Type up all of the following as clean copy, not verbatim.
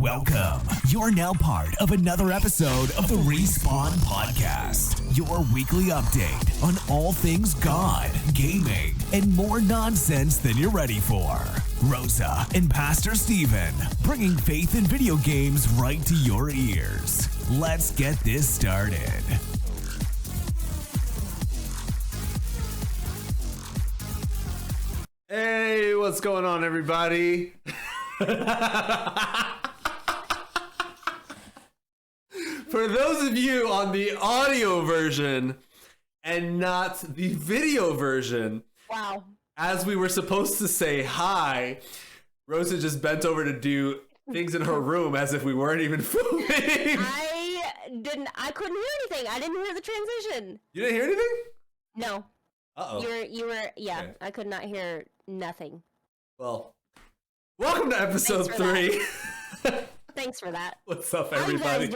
Welcome. You're now part of another episode of the Respawn Podcast, your weekly update on all things God, gaming, and more nonsense than you're ready for. Rosa and Pastor Steven, bringing faith in video games right to your ears. Let's get this started. Hey, what's going on, everybody? For those of you on the audio version and not the video version, wow. As we were supposed to say hi, Rosa just bent over to do things in her room as if we weren't even filming. I couldn't hear anything. I didn't hear the transition. You didn't hear anything? No. Uh-oh. You were, yeah, okay. I could not hear nothing. Well, welcome to episode 3. Thanks for that. What's up, everybody?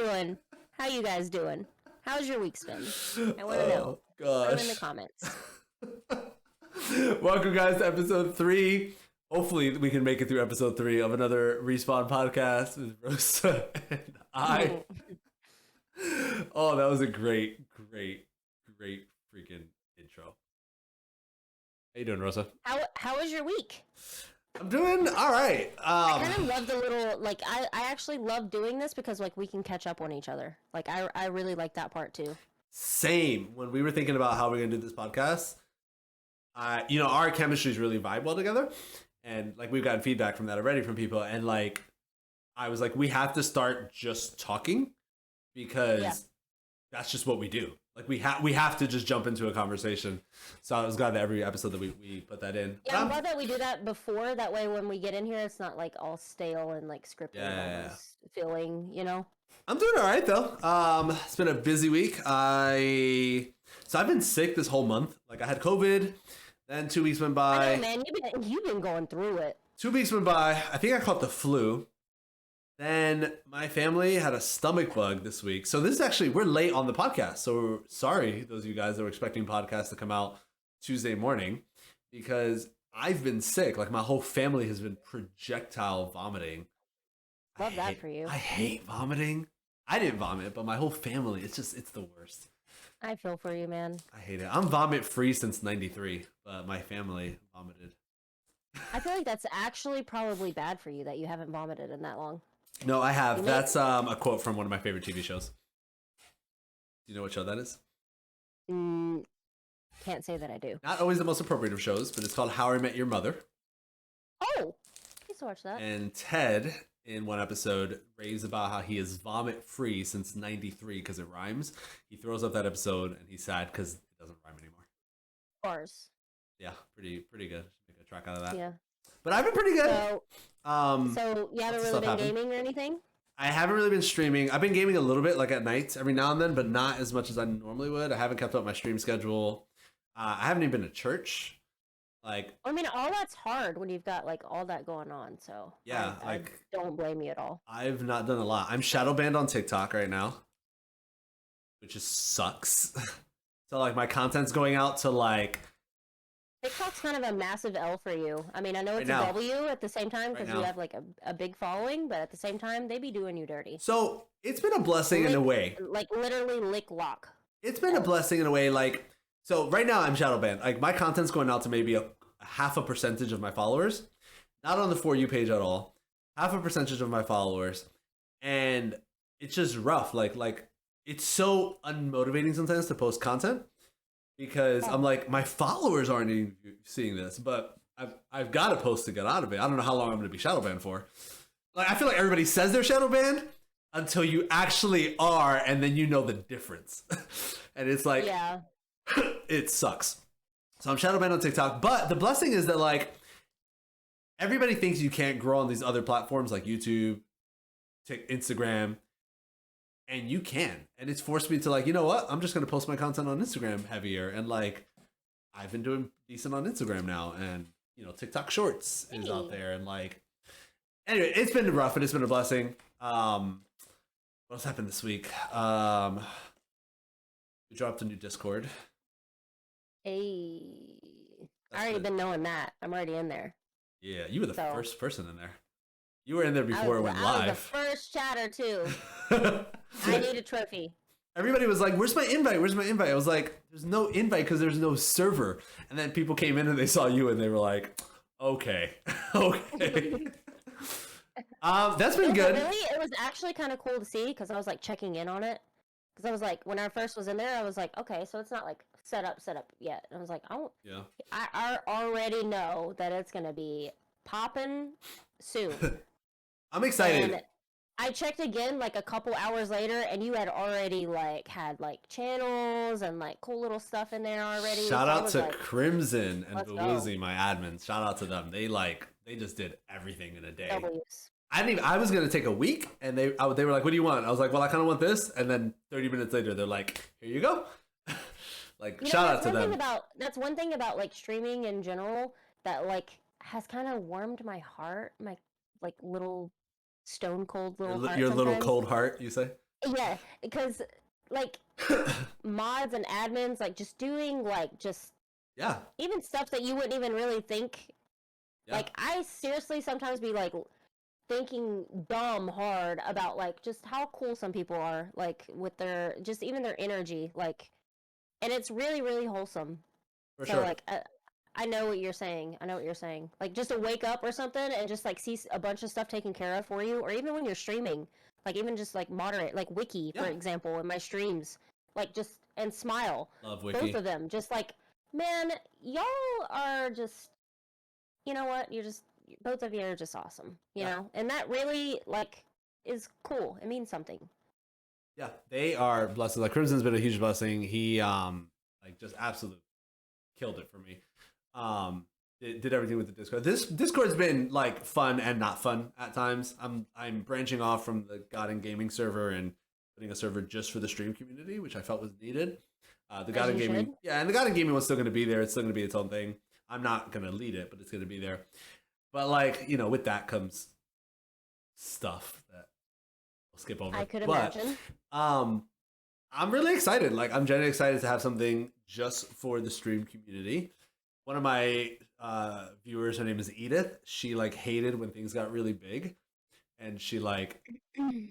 How you guys doing? How's your week been? I want to know. Gosh. Put in the comments. Welcome, guys, to episode 3. Hopefully, we can make it through episode 3 of another Respawn podcast with Rosa and I. Oh, that was a great freaking intro. How you doing, Rosa? How was your week? I'm doing all right. I kind of love the little, like, I actually love doing this because, like, we can catch up on each other. Like, I really like that part, too. Same. When we were thinking about how we're going to do this podcast, our chemistries really vibe well together. And, like, we've gotten feedback from that already from people. And, like, I was like, we have to start just talking because that's just what we do. Like, we have to just jump into a conversation. So I was glad that every episode that we put that in. Yeah, I'm glad that we do that before. That way, when we get in here, it's not, like, all stale and, like, scripted feeling, you know? I'm doing all right, though. It's been a busy week. So I've been sick this whole month. Like, I had COVID. Then 2 weeks went by. I know, man. You've been going through it. 2 weeks went by. I think I caught the flu. Then my family had a stomach bug this week. So this is actually, we're late on the podcast. So sorry, those of you guys that were expecting podcasts to come out Tuesday morning, because I've been sick. Like, my whole family has been projectile vomiting. Love that for you. I hate vomiting. I didn't vomit, but my whole family, it's the worst. I feel for you, man. I hate it. I'm vomit free since 93, but my family vomited. I feel like that's actually probably bad for you that you haven't vomited in that long. No, I have. That's a quote from one of my favorite TV shows. Do you know what show that is? Can't say that I do. Not always the most appropriate of shows, but it's called How I Met Your Mother. Oh, I used to watch that. And Ted, in one episode, raves about how he is vomit-free since 93 because it rhymes. He throws up that episode, and he's sad because it doesn't rhyme anymore. Bars. Yeah, pretty good. Make a track out of that. Yeah. But I've been pretty good. So you haven't really been gaming or anything? I haven't really been streaming. I've been gaming a little bit, like at night, every now and then, but not as much as I normally would. I haven't kept up my stream schedule. I haven't even been to church. Like, I mean, all that's hard when you've got like all that going on. So yeah, I don't blame you at all. I've not done a lot. I'm shadow banned on TikTok right now, which just sucks. So like my content's going out to like. TikTok's kind of a massive L for you. I mean, I know it's a W at the same time because you have like a big following, but at the same time, they be doing you dirty. So it's been a blessing in a way. Like literally lick lock. It's been a blessing in a way. Like, so right now I'm shadow banned. Like my content's going out to maybe a half a percentage of my followers. Not on the For You page at all. Half a percentage of my followers. And it's just rough. Like it's so unmotivating sometimes to post content. Because I'm like, my followers aren't even seeing this, but I've got to post to get out of it. I don't know how long I'm going to be shadow banned for. Like, I feel like everybody says they're shadow banned until you actually are, and then you know the difference. And it's like, it sucks. So I'm shadow banned on TikTok, but the blessing is that like everybody thinks you can't grow on these other platforms like YouTube, Instagram. And you can. And it's forced me to like, you know what? I'm just going to post my content on Instagram heavier. And like, I've been doing decent on Instagram now. And, TikTok Shorts is out there. And like, anyway, it's been rough and it's been a blessing. What's happened this week? We dropped a new Discord. Hey. I already been knowing that. I'm already in there. Yeah, you were the first person in there. You were in there before it went live. I was the first chatter too. I need a trophy. Everybody was like, "Where's my invite? Where's my invite?" I was like, "There's no invite because there's no server." And then people came in and they saw you and they were like, "Okay, okay." That's been good. Really, it was actually kind of cool to see because I was like checking in on it. Because I was like, when I first was in there, I was like, okay, so it's not like set up yet. And I was like, I already know that it's gonna be popping soon. I'm excited. And I checked again like a couple hours later, and you had already like had like channels and like cool little stuff in there already. Shout out to Crimson and Boozy, my admins. Shout out to them. They just did everything in a day. W's. I was gonna take a week, and they were like, "What do you want?" I was like, "Well, I kind of want this." And then 30 minutes later, they're like, "Here you go." Like, shout out to them. That's one thing about like streaming in general that like has kind of warmed my heart, my like little stone cold little heart. Your little cold heart, you say? Yeah, because like mods and admins like just doing like just even stuff that you wouldn't even really think. Yeah. Like I seriously sometimes be like thinking dumb hard about like just how cool some people are, like with their just even their energy, like, and it's really really wholesome. For sure. Like I know what you're saying. Like just to wake up or something and just like see a bunch of stuff taken care of for you, or even when you're streaming, like even just like moderate, like Wiki for example in my streams, like just and Smile. Love Wiki. Both of them, just like man, y'all are just, you know what? Both of you are just awesome, you know? And that really, like, is cool. It means something. Yeah, they are blessed. Like, Crimson's been a huge blessing. He, like, just absolutely killed it for me. Did everything with the Discord. This Discord's been, like, fun and not fun at times. I'm branching off from the God and Gaming server and putting a server just for the stream community, which I felt was needed. The God and Gaming, and the God and Gaming was still going to be there. It's still going to be its own thing. I'm not going to lead it, but it's going to be there. But, like, you know, with that comes stuff that we'll skip over. I could imagine. I'm really excited. Like, I'm genuinely excited to have something just for the stream community. One of my viewers, her name is Edith. She, like, hated when things got really big. And she, like,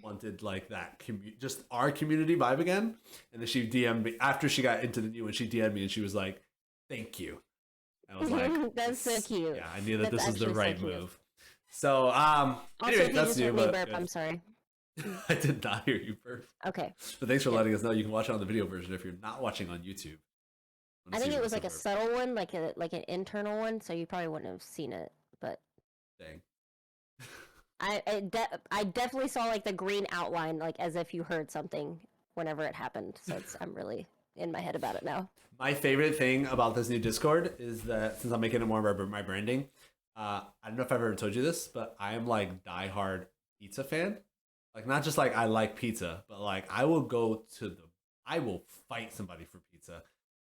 wanted, like, that, just our community vibe again. And then she DM'd me. After she got into the new one, she DM'd me and she was like, "Thank you." I was like, that's so cute. Yeah, I knew that this was the right move. So, anyway, that's new. Burp, I'm sorry. I did not hear you burp. Okay. But thanks for letting us know. You can watch it on the video version if you're not watching on YouTube. I think it was like a subtle one, like an internal one, so you probably wouldn't have seen it. But dang. I definitely saw like the green outline, like as if you heard something whenever it happened. So I'm really in my head about it now. My favorite thing about this new Discord is that since I'm making it more of my branding, I don't know if I've ever told you this, but I am like diehard pizza fan. Like not just like I like pizza, but like I will fight somebody for pizza.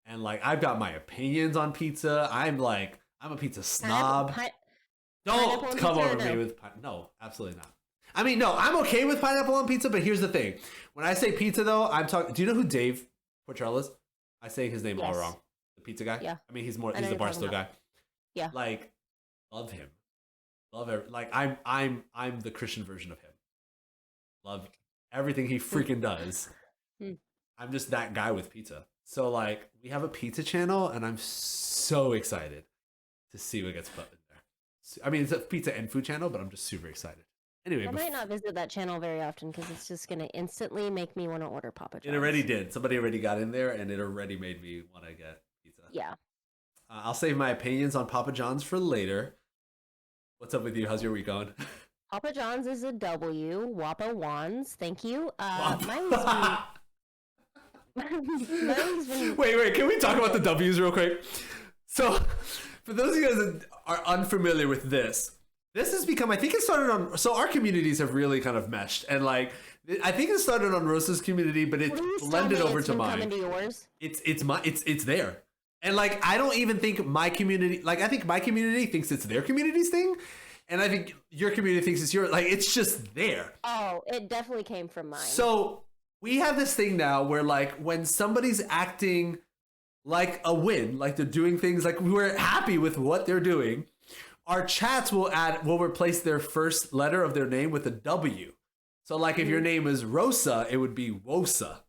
And like I've got my opinions on pizza. I'm a pizza snob. Don't come over me with no, absolutely not. I mean, no, I'm okay with pineapple on pizza, but here's the thing. When I say pizza though, I'm talking. Do you know who Dave Portrell is? I say his name all wrong. The pizza guy? Yeah. I mean, he's the Barstool guy. Yeah. Like, love him. Like, I'm the Christian version of him. Love everything he freaking does. I'm just that guy with pizza. So, like, we have a pizza channel, and I'm so excited to see what gets put in there. I mean, it's a pizza and food channel, but I'm just super excited. Anyway, I might not visit that channel very often because it's just going to instantly make me want to order Papa John's. It already did. Somebody already got in there, and it already made me want to get pizza. Yeah. I'll save my opinions on Papa John's for later. What's up with you? How's your week going? Papa John's is a W. Wappa Wands. Thank you. Wait. Can we talk about the W's real quick? So, for those of you guys that are unfamiliar with this has become, I think it started on, so our communities have really kind of meshed. And like, I think it started on Rosa's community, but it's blended over to mine. Coming to yours? It's there. And like, I don't even think my community, like I think my community thinks it's their community's thing. And I think your community thinks it's yours. Like, it's just there. Oh, it definitely came from mine. So we have this thing now where like, when somebody's acting like a win, like they're doing things like we're happy with what they're doing, our chats will replace their first letter of their name with a W. So like if your name is Rosa, it would be Wosa.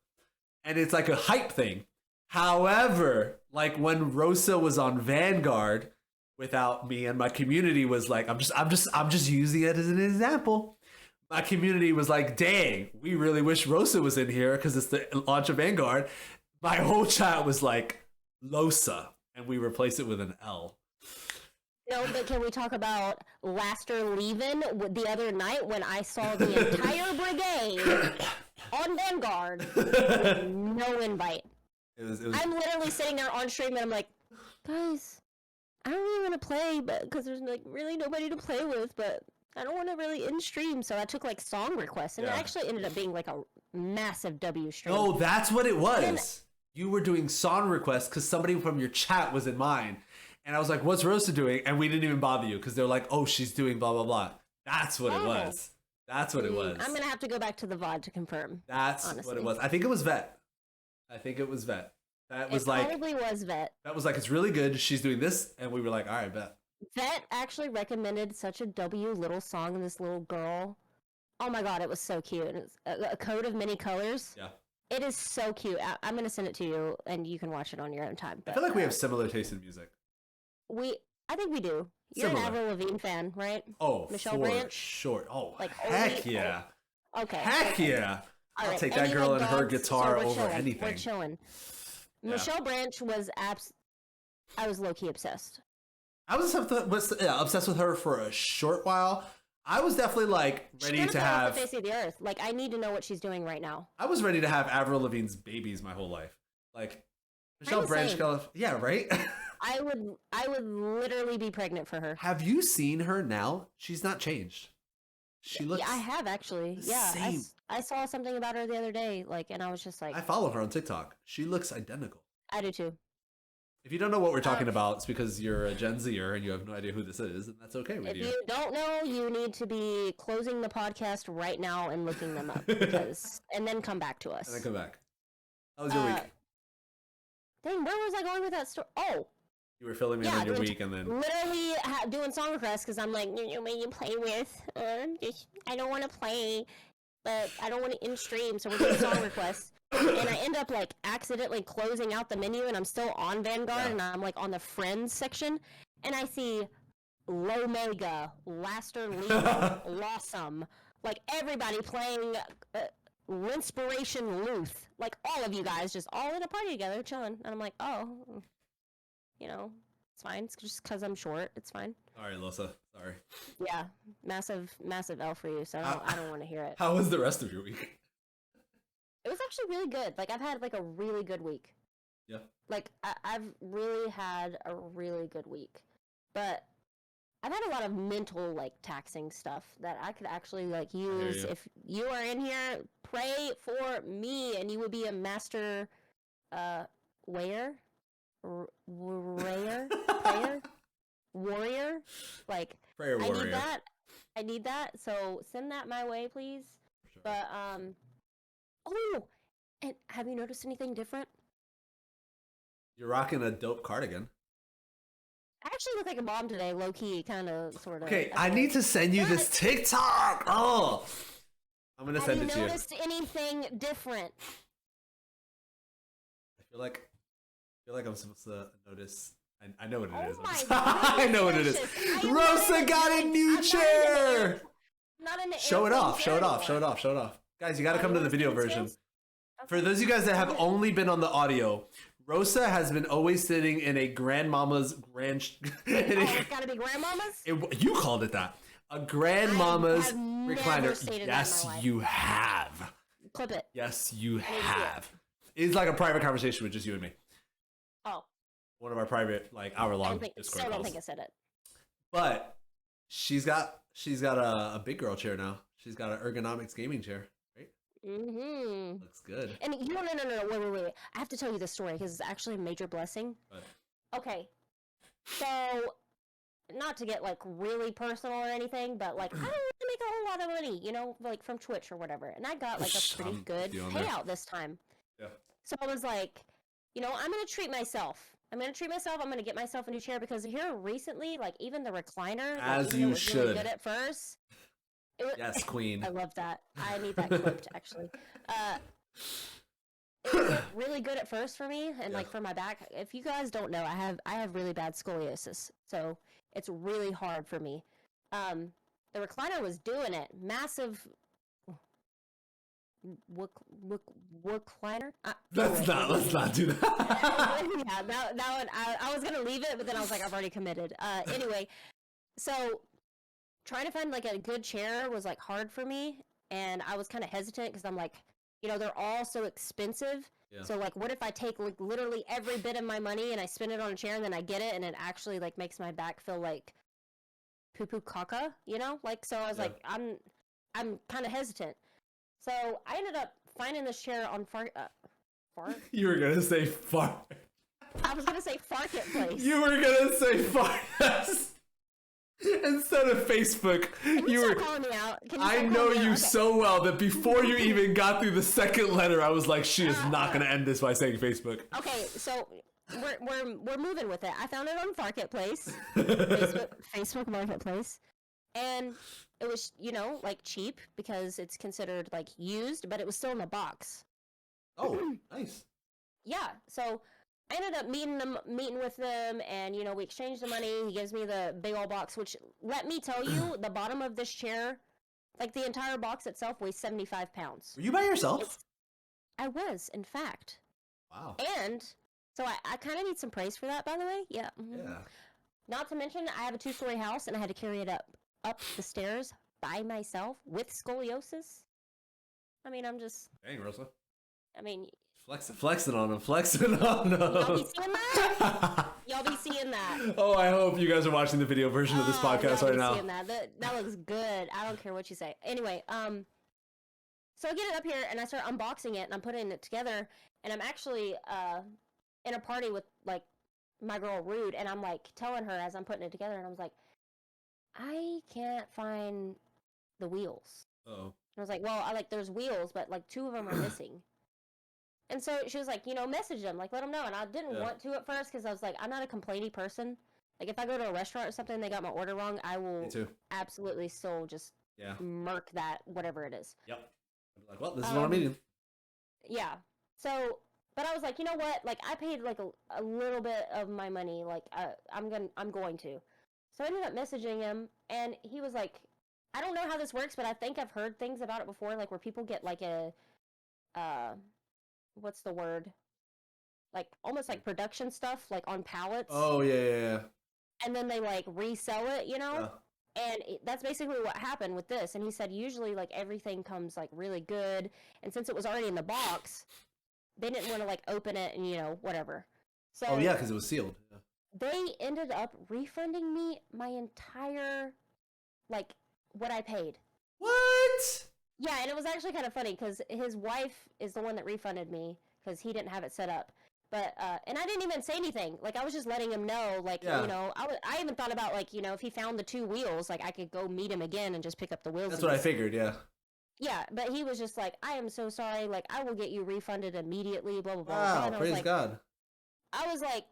And it's like a hype thing. However, like when Rosa was on Vanguard without me and my community was like, I'm just using it as an example. My community was like, dang, we really wish Rosa was in here because it's the launch of Vanguard. My whole chat was like Losa, and we replaced it with an L. No, but can we talk about Laster leaving the other night when I saw the entire brigade on Vanguard with no invite? I'm literally sitting there on stream and I'm like, guys, I don't really want to play, but because there's like really nobody to play with, but I don't want to really end stream, so I took like song requests, and it actually ended up being like a massive W stream. Oh, that's what it was. You were doing song requests because somebody from your chat was in mine. And I was like, what's Rosa doing? And we didn't even bother you because they're like, oh, she's doing blah, blah, blah. That's what it was. That's what it was. I'm going to have to go back to the VOD to confirm. That's honestly what it was. I think it was Vet. That was like... probably was Vet. That was like, it's really good. She's doing this. And we were like, all right, bet. Vet actually recommended such a W little song of this little girl. Oh my God, it was so cute. It's a Code of Many Colors. Yeah. It is so cute. I'm going to send it to you and you can watch it on your own time. But, I feel like we have similar taste in music. I think we do. You're an Avril Lavigne fan, right? Oh, Michelle Branch? Sure. Oh, like heck yeah. Oh. Okay. Heck yeah. I'll take that girl and her guitar over anything. We're chilling. Yeah. Michelle Branch was I was low-key obsessed. I was obsessed with her for a short while. I was definitely like ready to have the face of the earth. Like I need to know what she's doing right now. I was ready to have Avril Lavigne's babies my whole life. Like Michelle Branch, yeah, right. I would literally be pregnant for her. Have you seen her now? She's not changed. She looks. Yeah, I have actually. Yeah, same. I saw something about her the other day. Like, and I was just like, I follow her on TikTok. She looks identical. I do too. If you don't know what we're talking about, it's because you're a Gen Zer and you have no idea who this is, and that's okay with you. If you don't know, you need to be closing the podcast right now and looking them up, and then come back to us. And then come back. How was your week? Dang, where was I going with that story? Oh. You were filling me in on your week, and then literally doing song requests because I'm like, you play with. I don't want to play, but I don't want to in stream, so we're doing song requests. And I end up like accidentally closing out the menu, and I'm still on Vanguard, and I'm like on the friends section, and I see Lomega, Laster, Leo, Lawsome, like everybody playing Linspiration Luth, like all of you guys just all in a party together, chilling, and I'm like, oh. It's fine. It's just because I'm short. It's fine. Sorry, Losa. Sorry. Yeah, massive L for you. So I don't want to hear it. How was the rest of your week? It was actually really good. Like I've had like a really good week. Yeah. Like I've really had a really good week, but I've had a lot of mental like taxing stuff that I could actually like use. If you are in here, pray for me, and you would be a master, warrior, like prayer warrior. I need that, so send that my way, please. Sure. But and have you noticed anything different? You're rocking a dope cardigan. I actually look like a mom today, low key, kind of, sort of. Okay, I need to send you this TikTok. Oh, I'm gonna send it to you. Have you noticed anything different? I feel like I'm supposed to notice. I know what it is. God, I know what it is. Rosa got a new chair. Show it off. Guys, you got to come to the video version. Okay. For those of you guys that have only been on the audio, Rosa has been always sitting in a grandmama's it's gotta be grandmama's? You called it that. A grandmama's recliner. Yes, you have. Clip it. Yes, you have. It's like a private conversation with just you and me. Oh. One of our private, like, hour-long Discord calls. I don't think I said it. But she's got a big girl chair now. She's got an ergonomics gaming chair, right? Mm-hmm. Looks good. And no, wait. I have to tell you this story because it's actually a major blessing. Okay. So, not to get, like, really personal or anything, but, like, I don't really make a whole lot of money, like, from Twitch or whatever. And I got, like, a pretty good payout this time. Yeah. So I was like, I'm going to treat myself. I'm gonna treat myself. I'm gonna get myself a new chair because here recently, like even the recliner, as like, you was should. really good at first. Yes, queen. I love that. I need that clipped actually. It was like really good at first for me, and like for my back. If you guys don't know, I have really bad scoliosis, so it's really hard for me. The recliner was doing it. Massive. Recliner? Let's not do that. Yeah, that one. I was gonna leave it, but then I was like, I've already committed. Anyway, so trying to find like a good chair was like hard for me, and I was kind of hesitant because I'm like, they're all so expensive. Yeah. So like, what if I take like literally every bit of my money and I spend it on a chair and then I get it and it actually like makes my back feel like poo poo caca, Like, so I was like, I'm kind of hesitant. So I ended up finding this chair on Fart. You were gonna say fart. I was gonna say Farketplace. You were gonna say fart. Instead of Facebook, you were calling me out. I know you so well that before you even got through the second letter, I was like, she is not gonna end this by saying Facebook. Okay, so we're moving with it. I found it on Farketplace, Facebook Marketplace, and it was like cheap because it's considered like used, but it was still in the box. Oh, nice. Yeah, so I ended up meeting with them, and we exchanged the money. He gives me the big old box, which, let me tell you, the bottom of this chair, like the entire box itself, weighs 75 pounds. Were you by yourself? I was, in fact. Wow. And so I kind of need some praise for that, by the way. Yeah. Mm-hmm. Yeah. Not to mention, I have a 2-story house, and I had to carry it up the stairs by myself with scoliosis. I mean, I'm just... Dang, Rosa. I mean... Flexing on him. Y'all be seeing that? Y'all be seeing that. Oh, I hope you guys are watching the video version of this podcast right now. Seeing that. That looks good. I don't care what you say. Anyway, so I get it up here and I start unboxing it and I'm putting it together, and I'm actually in a party with like my girl Rude, and I'm like telling her as I'm putting it together, and I was like, I can't find the wheels. Oh. And I was like, well, there's wheels, but like 2 of them are missing. And so she was like, message them, like, let them know. And I didn't want to at first because I was like, I'm not a complainy person. Like, if I go to a restaurant or something and they got my order wrong, I will absolutely still just murk that, whatever it is. Yep. I'm like, well, this is what I'm eating. Yeah. So, but I was like, you know what? Like, I paid like a little bit of my money. Like, I'm going to. So I ended up messaging him, and he was like, I don't know how this works, but I think I've heard things about it before, like where people get like a, what's the word? Like almost like production stuff, like on pallets. Oh yeah. And then they like resell it, Yeah. And that's basically what happened with this. And he said usually like everything comes like really good, and since it was already in the box, they didn't want to like open it and whatever. So oh yeah, because it was sealed. Yeah. They ended up refunding me my entire, like, what I paid. What? Yeah, and it was actually kind of funny because his wife is the one that refunded me because he didn't have it set up. But, and I didn't even say anything. Like, I was just letting him know, like, I even thought about, like, if he found the 2 wheels, like, I could go meet him again and just pick up the wheels. That's what I figured, yeah. Yeah, but he was just like, I am so sorry. Like, I will get you refunded immediately, blah, blah, blah. Wow, and praise God. I was like,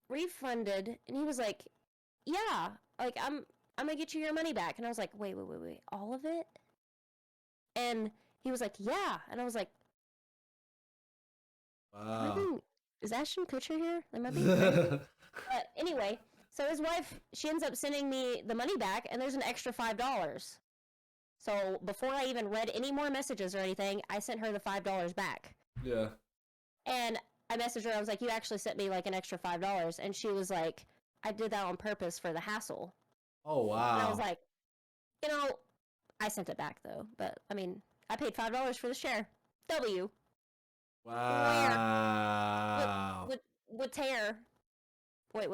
refunded? And he was like, yeah, like, I'm going to get you your money back. And I was like, wait, all of it? And he was like, yeah. And I was like, wow. Is Ashton Kutcher here? Am I being But anyway, so his wife, she ends up sending me the money back, and there's an extra $5. So before I even read any more messages or anything, I sent her the $5 back. Yeah. And I messaged her, I was like, you actually sent me like an extra $5. And she was like, I did that on purpose for the hassle. Oh, wow. And I was like, I sent it back though. But I mean, I paid $5 for the share. W. Wow. With hair. Wait.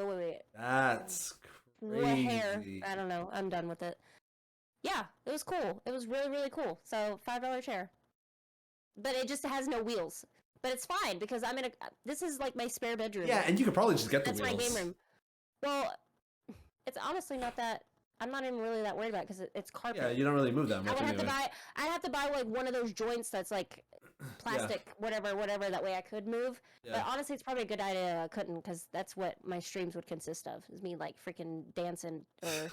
That's crazy. What hair? I don't know. I'm done with it. Yeah, it was cool. It was really, really cool. So, $5 chair. But it just has no wheels. But it's fine because this is like my spare bedroom. Yeah, and you could probably just get the wheels. That's my game room. Well, it's honestly not that. I'm not even really that worried about it because it's carpet. Yeah, you don't really move that much. I'd have to buy like one of those joints that's like plastic, whatever, that way I could move. Yeah. But honestly, it's probably a good idea I couldn't, because that's what my streams would consist of, is me like freaking dancing or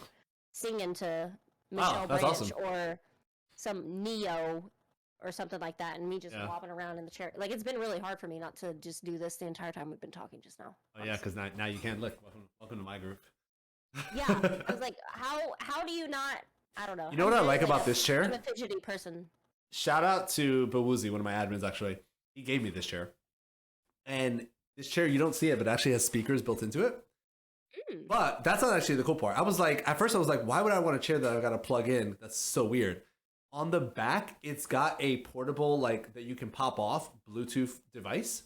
singing to Michelle Branch awesome. Or some Neo or something like that, and me just wobbling around in the chair. Like, it's been really hard for me not to just do this the entire time we've been talking just now. Oh yeah, because now you can't look. Welcome to my group. Yeah, I was like, how do you not? I don't know. You know what I like about this chair? I'm a fidgety person. Shout out to Bawoozy, one of my admins. Actually, he gave me this chair, and this chair, you don't see it, but it actually has speakers built into it. But that's not actually the cool part. At first I was like, why would I want a chair that I've got to plug in? That's so weird. On the back, it's got a portable, like, that you can pop off Bluetooth device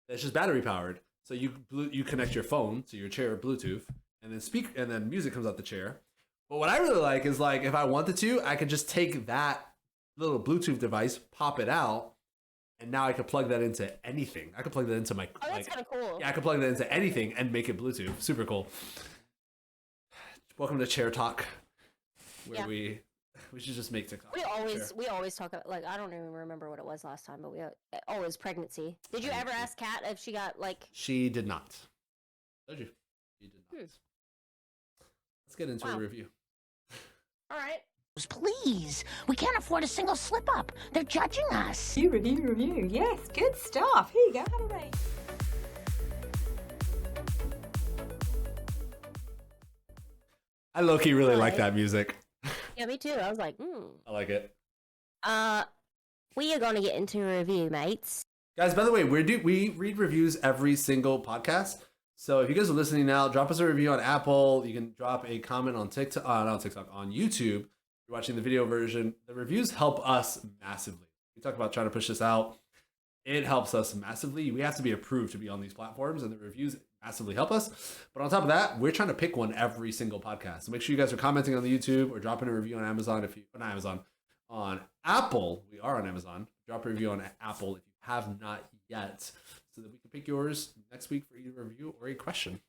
that's just battery powered. So you connect your phone to your chair Bluetooth, and then music comes out the chair. But what I really like is, like, if I wanted to, I could just take that little Bluetooth device, pop it out, and now I could plug that into anything. I could plug that into my... Oh, that's kind of cool. Yeah, I could plug that into anything and make it Bluetooth. Super cool. Welcome to Chair Talk, where we should just make TikTok. We always talk about, like, I don't even remember what it was last time, but we always pregnancy. Did you ever ask Kat if she got, like... She did not. Told you. She did not. Let's get into a review. All right. Please, we can't afford a single slip-up. They're judging us. Review. Yes, good stuff. Here you go. Have a rate. I low-key really like that music. Yeah, me too. I was like, I like it. We are going to get into a review, mates. Guys, by the way, we read reviews every single podcast. So if you guys are listening now, drop us a review on Apple. You can drop a comment on TikTok, not on TikTok, on YouTube. If you're watching the video version. The reviews help us massively. We talk about trying to push this out. It helps us massively. We have to be approved to be on these platforms, and the reviews massively help us. But on top of that, we're trying to pick one every single podcast. So make sure you guys are commenting on the YouTube or dropping a review on Amazon. On Apple. We are on Amazon. Drop a review on Apple if you have not yet, so that we can pick yours next week for either a review or a question.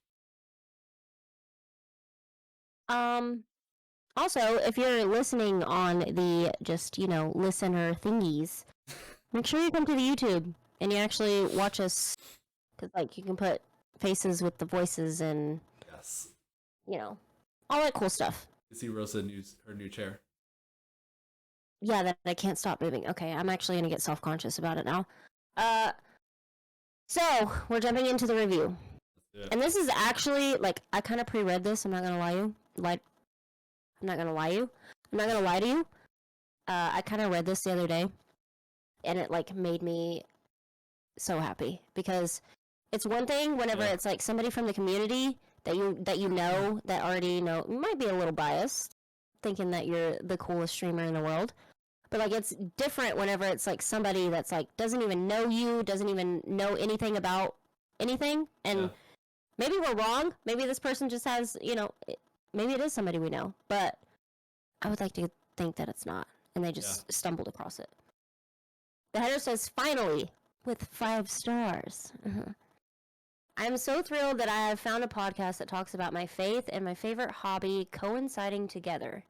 Also, if you're listening on the just, listener thingies, make sure you come to the YouTube and you actually watch us, because, like, you can put faces with the voices and, yes, all that cool stuff. You see Rosa her new chair. Yeah, that I can't stop moving. Okay, I'm actually gonna get self-conscious about it now. So we're jumping into the review, and this is actually, like, I kind of pre-read this. I'm not gonna lie to you. I kind of read this the other day, and it, like, made me so happy, because it's one thing whenever it's like somebody from the community that already might be a little biased, thinking that you're the coolest streamer in the world. But, like, it's different whenever it's, like, somebody that's, like, doesn't even know you, doesn't even know anything about anything. And maybe we're wrong. Maybe this person just has, maybe it is somebody we know. But I would like to think that it's not. And they just stumbled across it. The header says, finally, with 5 stars. I'm so thrilled that I have found a podcast that talks about my faith and my favorite hobby coinciding together.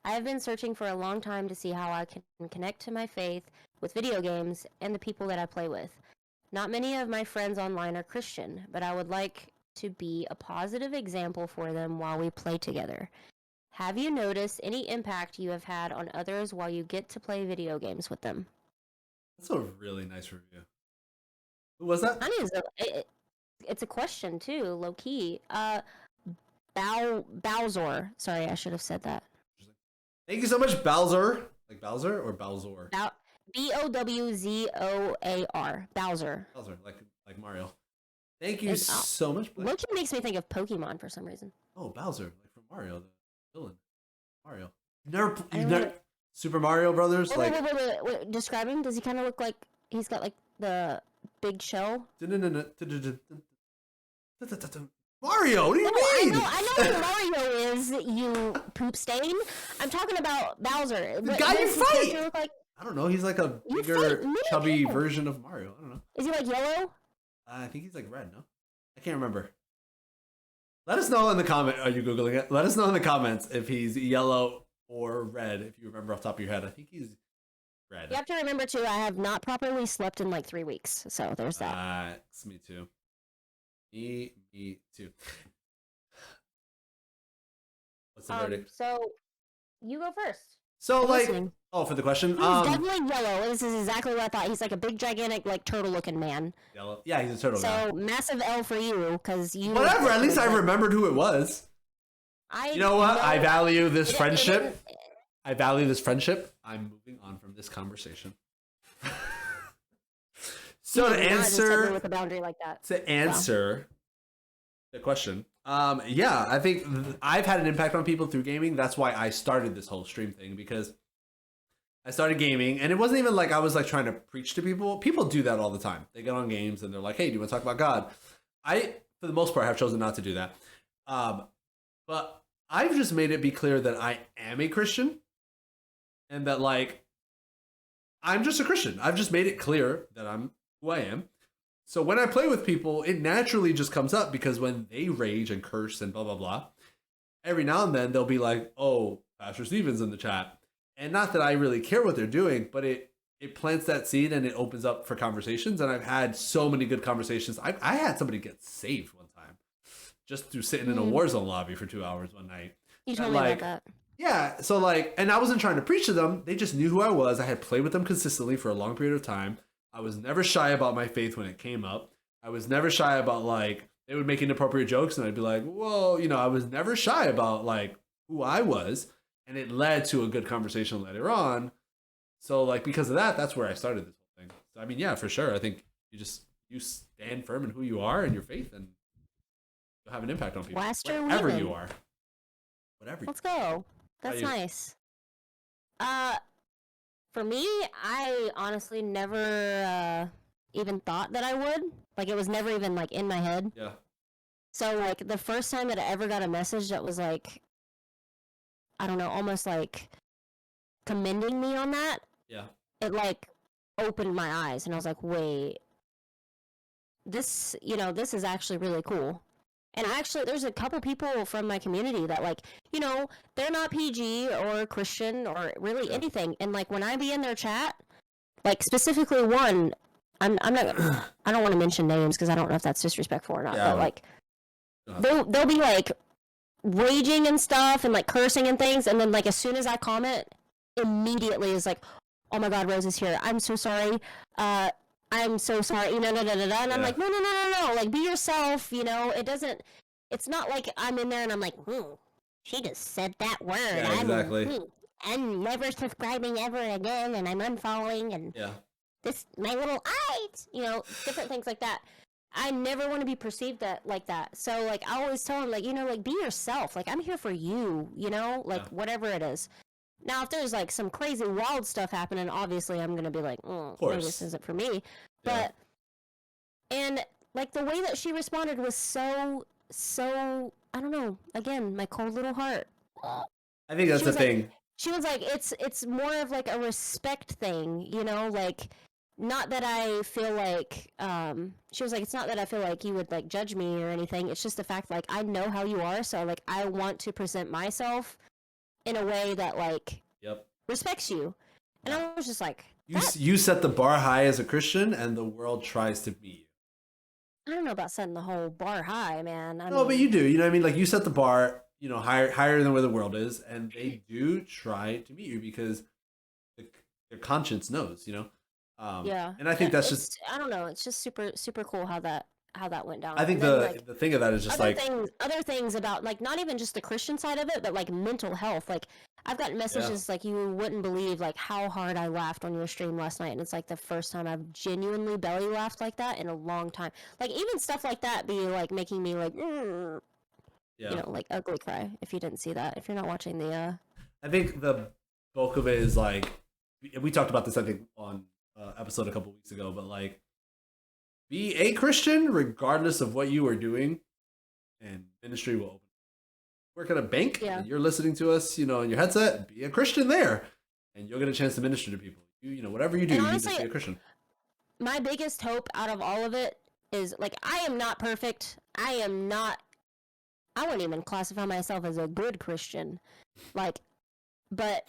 I have been searching for a long time to see how I can connect to my faith with video games and the people that I play with. Not many of my friends online are Christian, but I would like to be a positive example for them while we play together. Have you noticed any impact you have had on others while you get to play video games with them? That's a really nice review. Who was that? It's a question, too, low-key. Bowser. Sorry, I should have said that. Thank you so much, Bowser. Like Bowser or Bowser? Bowzor. Bowser. Bowser, like Mario. Thank you so much. Loki makes me think of Pokemon for some reason. Oh, Bowser, like from Mario, the villain. Mario. You've never Super Mario Brothers? Wait, describe him. Does he kind of look like he's got, like, the big shell? Mario, what do you mean? I know who Mario is, you poop stain. I'm talking about Bowser. The guy you fight! Like... I don't know, he's like a bigger, chubby version of Mario. I don't know. Is he, like, yellow? I think he's, like, red, no? I can't remember. Let us know in the comment. Are you Googling it? Let us know in the comments if he's yellow or red, if you remember off the top of your head. I think he's bread. You have to remember too, I have not properly slept in like 3 weeks, so there's that. Me too. Me too. What's the verdict? So you go first. So for the question, he's definitely yellow. This is exactly what I thought. He's like a big, gigantic, like turtle-looking man. Yellow. Yeah, he's a turtle guy. So massive L for you, because you. Whatever. At least I remembered who it was. You know what? I value this friendship. I value this friendship. I'm moving on from this conversation. So to answer with a boundary like that. The question, yeah, I think I've had an impact on people through gaming. That's why I started this whole stream thing, because I started gaming, and it wasn't even like I was like trying to preach to people. People do that all the time. They get on games and they're like, "Hey, do you want to talk about God?" I, for the most part, have chosen not to do that. But I've just made it be clear that I am a Christian, and that like I'm just a Christian. I've just made it clear that I'm who I am. So when I play with people, it naturally just comes up, because when they rage and curse and blah, blah, blah, every now and then they'll be like, "Oh, Pastor Steven's in the chat." And not that I really care what they're doing, but it plants that seed and it opens up for conversations. And I've had so many good conversations. I had somebody get saved one time just through sitting in a Warzone lobby for 2 hours one night. You told me about that. Yeah, so like, and I wasn't trying to preach to them. They just knew who I was. I had played with them consistently for a long period of time. I was never shy about my faith when it came up. I was never shy about like, they would make inappropriate jokes and I'd be like, whoa, I was never shy about like who I was. And it led to a good conversation later on. So like, because of that, that's where I started this whole thing. So, I mean, yeah, for sure. I think you stand firm in who you are and your faith, and you'll have an impact on people. Whatever you are. Whatever. Let's go. That's nice. For me, I honestly never even thought that I would. Like, it was never even, like, in my head. Yeah. So, like, the first time that I ever got a message that was, like, I don't know, almost, like, commending me on that. Yeah. It, like, opened my eyes. And I was like, wait, this is actually really cool. And actually, there's a couple people from my community that, like, they're not PG or Christian or really anything. And, like, when I be in their chat, like, specifically one, I don't want to mention names because I don't know if that's disrespectful or not. Yeah, but, like, they'll be, like, raging and stuff and, like, cursing and things. And then, like, as soon as I comment, immediately is like, "Oh, my God, Rose is here. I'm so sorry. I'm so sorry, And I'm like, no, like, be yourself, it's not like I'm in there and I'm like, she just said that word. Yeah, exactly. I'm never subscribing ever again, and I'm unfollowing, and this, my little eyes, different things like that. I never want to be perceived like that. So, like, I always tell them, like, like, be yourself. Like, I'm here for you, like, whatever it is. Now, if there's, like, some crazy wild stuff happening, obviously I'm going to be like, maybe this isn't for me. But, and, like, the way that she responded was so, I don't know, again, my cold little heart. I think that's the thing. She was like, it's more of, like, a respect thing, like, not that I feel like, she was like, it's not that I feel like you would, like, judge me or anything. It's just the fact, like, I know how you are, so, like, I want to present myself in a way that, like, respects you. And I was just like, you set the bar high as a Christian, and the world tries to meet you. I don't know about setting the whole bar high, man. But you do. You know what I mean? Like, you set the bar, higher than where the world is, and they do try to meet you because their conscience knows, Yeah. And I think that's just, I don't know. It's just super, super cool how that went down. I think the thing of that is just other things about, like, not even just the Christian side of it, but, like, mental health. Like, I've gotten messages like, you wouldn't believe, like, how hard I laughed on your stream last night, and it's like the first time I've genuinely belly laughed like that in a long time. Like, even stuff like that be like making me like, like ugly cry. If you didn't see that, if you're not watching the, I think the bulk of it is like, we talked about this I think on episode a couple weeks ago, but like, be a Christian regardless of what you are doing, and ministry will open. Work at a bank, and you're listening to us, in your headset, be a Christian there, and you'll get a chance to minister to people. Whatever you do, you need to be a Christian. My biggest hope out of all of it is, like, I am not perfect. I wouldn't even classify myself as a good Christian. Like, but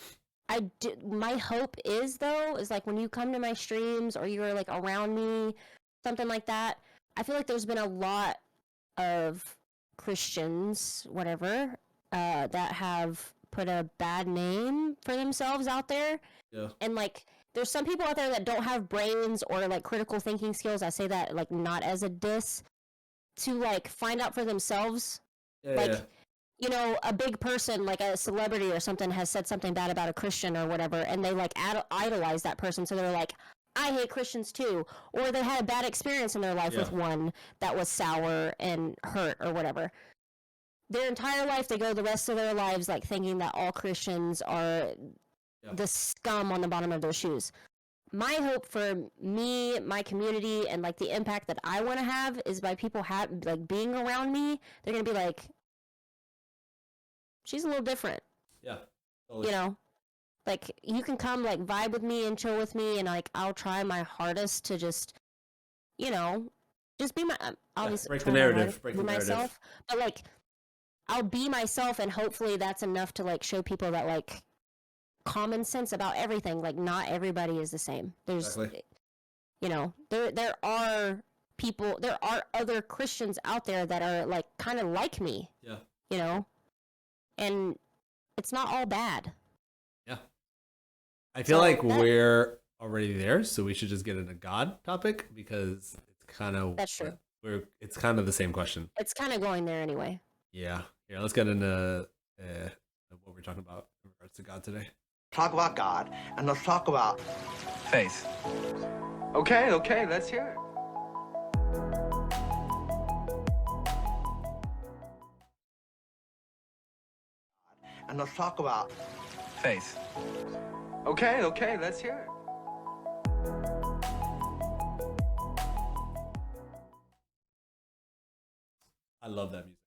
my hope is though, is like when you come to my streams or you're like around me, something like that, I feel like there's been a lot of Christians, whatever, that have put a bad name for themselves out there. Yeah. And like, there's some people out there that don't have brains or like critical thinking skills. I say that like not as a diss, to like find out for themselves. You know, a big person like a celebrity or something has said something bad about a Christian or whatever, and they like idolize that person, so they're like, I hate Christians too. Or they had a bad experience in their life with one that was sour and hurt or whatever. Their entire life, they go the rest of their lives like thinking that all Christians are the scum on the bottom of their shoes. My hope for me, my community, and like the impact that I want to have is by people like being around me, they're going to be like, she's a little different. Yeah. Totally. You know? Like, you can come, like, vibe with me and chill with me, and, like, I'll try my hardest to just, you know, just be my... obviously, break the narrative. Break the myself, narrative. But, like, I'll be myself, and hopefully that's enough to, like, show people that, like, common sense about everything. Like, not everybody is the same. There's, you know, there are people... There are other Christians out there that are, like, kind of like me. Yeah. You know? And it's not all bad. Yeah. I feel like we're already there, so we should just get into God topic because it's kind of... That's true. It's kind of the same question. It's kind of going there anyway. Yeah. Yeah, let's get into what we're talking about in regards to God today. Talk about God, and let's talk about... faith. Okay, let's hear it. And let's talk about... faith. Okay, let's hear it. I love that music.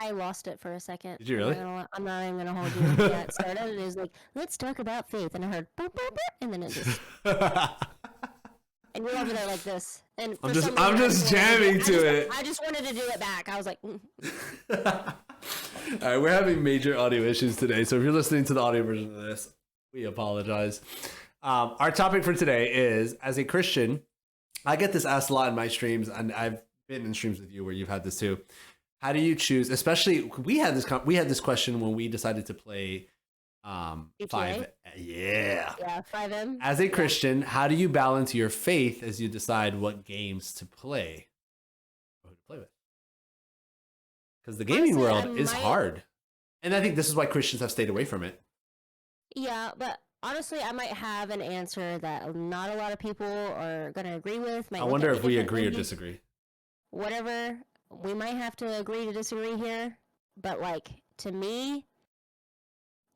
I lost it for a second. Did you really? I'm not even gonna hold you. Yeah, it started and it was like, let's talk about faith, and I heard boop, boop, boop, and then it just... And you're over there like this. And I'm just jamming to it. I just wanted to do it back. I was like... All right, we're having major audio issues today, so if you're listening to the audio version of this, we apologize. Our topic for today is, as a Christian, I get this asked a lot in my streams, and I've been in streams with you where you've had this too. How do you choose? Especially, we had this question when we decided to play 5. Yeah, 5M. As a Christian, how do you balance your faith as you decide what games to play or who to play with? Because the gaming world is hard. And I think this is why Christians have stayed away from it. Yeah, but honestly, I might have an answer that not a lot of people are going to agree with. I wonder if we agree or disagree. Whatever. We might have to agree to disagree here. But, like, to me,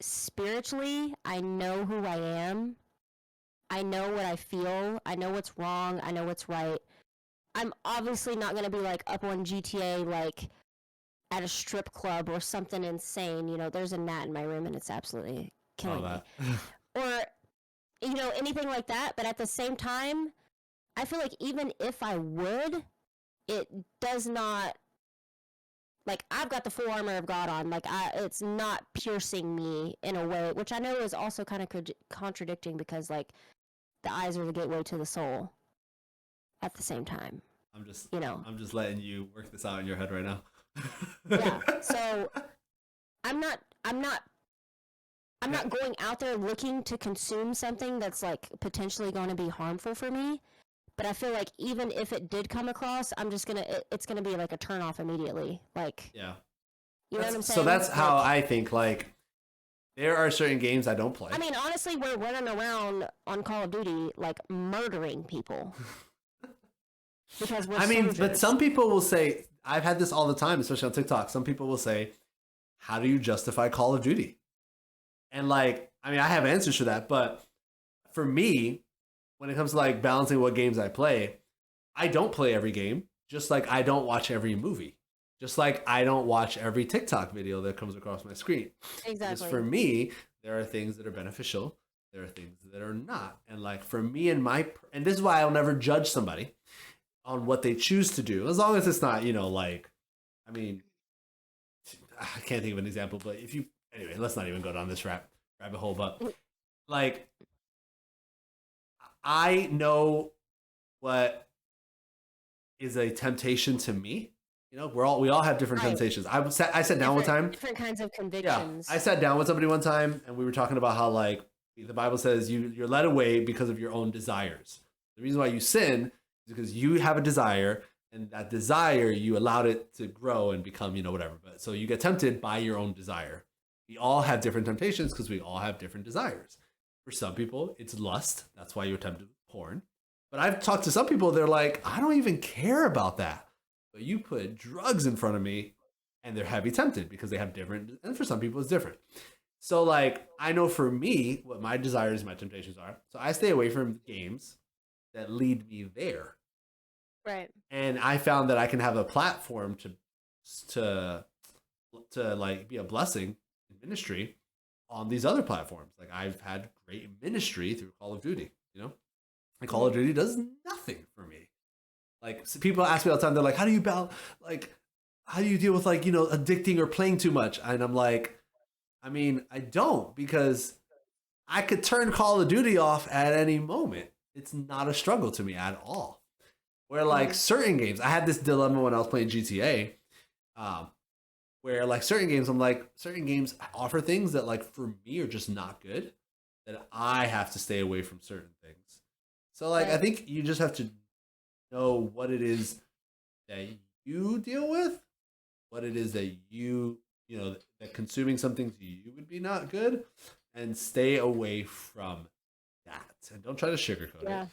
spiritually, I know who I am. I know what I feel. I know what's wrong. I know what's right. I'm obviously not going to be, like, up on GTA, like... at a strip club or something insane. You know, there's a gnat in my room and it's absolutely killing me. Or, you know, anything like that. But at the same time, I feel like even if I would, it does not, like, I've got the full armor of God on. Like, it's not piercing me in a way, which I know is also kind of contradicting because, like, the eyes are the gateway to the soul at the same time. I'm just letting you work this out in your head right now. Yeah, so I'm not going out there looking to consume something that's like potentially going to be harmful for me, but I feel like even if it did come across, it's gonna be like a turn off immediately. Like, yeah, you know what I'm saying? So that's how I think. Like, there are certain games I don't play. I mean, honestly, we're running around on Call of Duty like murdering people because we're soldiers. But some people will say, I've had this all the time, especially on TikTok. Some people will say, how do you justify Call of Duty? And like, I have answers for that, but for me, when it comes to like balancing what games I play, I don't play every game, just like I don't watch every movie, just like I don't watch every TikTok video that comes across my screen. Exactly. Because for me, there are things that are beneficial, there are things that are not. And like for me and this is why I'll never judge somebody on what they choose to do, as long as it's not, you know, like, I can't think of an example, but if you anyway, let's not even go down this rabbit hole. But like, I know what is a temptation to me. You know, we all have different temptations. I sat down one time. Different kinds of convictions. Yeah, I sat down with somebody one time, and we were talking about how like the Bible says you're led away because of your own desires. The reason why you sin is because you have a desire, and that desire you allowed it to grow and become, you know, whatever. But so you get tempted by your own desire. We all have different temptations because we all have different desires. For some people, it's lust. That's why you're tempted with porn. But I've talked to some people, they're like, I don't even care about that. But you put drugs in front of me and they're heavy tempted because they have different, and for some people it's different. So like, I know for me, what my desires, my temptations are. So I stay away from games that lead me there. Right. And I found that I can have a platform to like be a blessing in ministry on these other platforms. Like I've had great ministry through Call of Duty, you know? And Call of Duty does nothing for me. Like people ask me all the time, they're like, how do you deal with like, you know, addicting or playing too much? And I'm like, I mean, I don't, because I could turn Call of Duty off at any moment. It's not a struggle to me at all. Where like certain games, I had this dilemma when I was playing GTA, where like certain games offer things that like for me are just not good, that I have to stay away from certain things. So like, I think you just have to know what it is that you deal with, what it is that you know, that consuming something to you would be not good, and stay away from that. And don't try to sugarcoat it.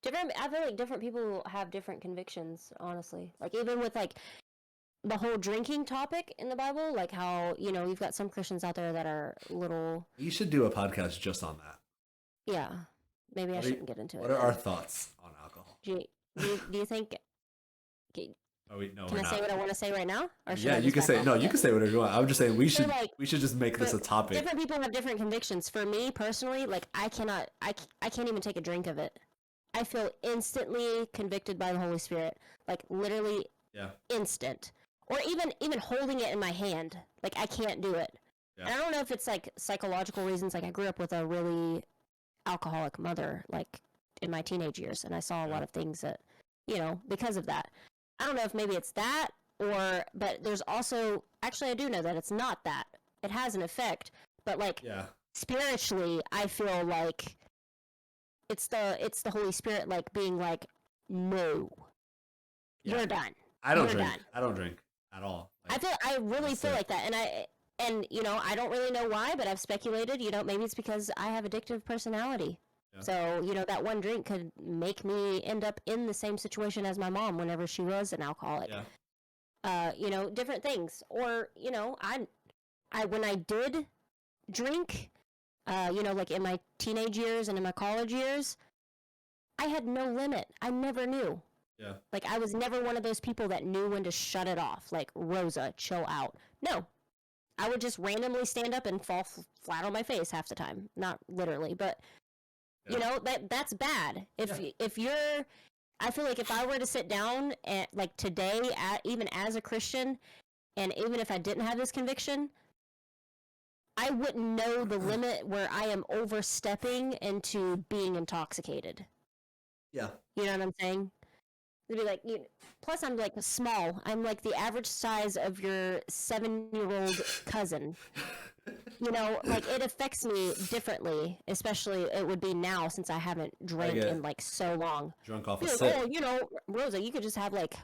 I feel like different people have different convictions, honestly. Like even with like the whole drinking topic in the Bible, like how, you know, you've got some Christians out there that are little. You should do a podcast just on that. Yeah. Maybe I shouldn't get into it. What are our thoughts on alcohol? Do you think? Oh wait, no. Can I say what I want to say right now? Or yeah, you can say no. You can say whatever you want. I'm just saying we should just make this a topic. Different people have different convictions. For me personally, like I can't even take a drink of it. I feel instantly convicted by the Holy Spirit, like literally, instant. Or even holding it in my hand, like I can't do it. Yeah. And I don't know if it's like psychological reasons. Like I grew up with a really alcoholic mother, like in my teenage years, and I saw a lot of things that, you know, because of that. I don't know if maybe it's that, but there's also, actually I do know that it's not that. It has an effect, but like spiritually, I feel like it's the Holy Spirit like being like, no, you're done. I don't drink. I don't drink at all. Like, I really feel like that, and you know, I don't really know why, but I've speculated. You know, maybe it's because I have addictive personality. Yeah. So, you know, that one drink could make me end up in the same situation as my mom whenever she was an alcoholic. Yeah. You know, different things. Or, you know, I when I did drink, you know, like in my teenage years and in my college years, I had no limit. I never knew. Yeah. Like, I was never one of those people that knew when to shut it off. Like, Rosa, chill out. No. I would just randomly stand up and fall flat on my face half the time. Not literally, but... You know, that's bad. If you're, I feel like if I were to sit down and like today, even as a Christian, and even if I didn't have this conviction, I wouldn't know the limit where I am overstepping into being intoxicated. Yeah. You know what I'm saying? It'd be like, plus I'm like small. I'm like the average size of your 7-year-old cousin. You know, like it affects me differently, especially it would be now since I haven't drank in like so long. Drunk off a sip. Oh, you know, Rosa, you could just have like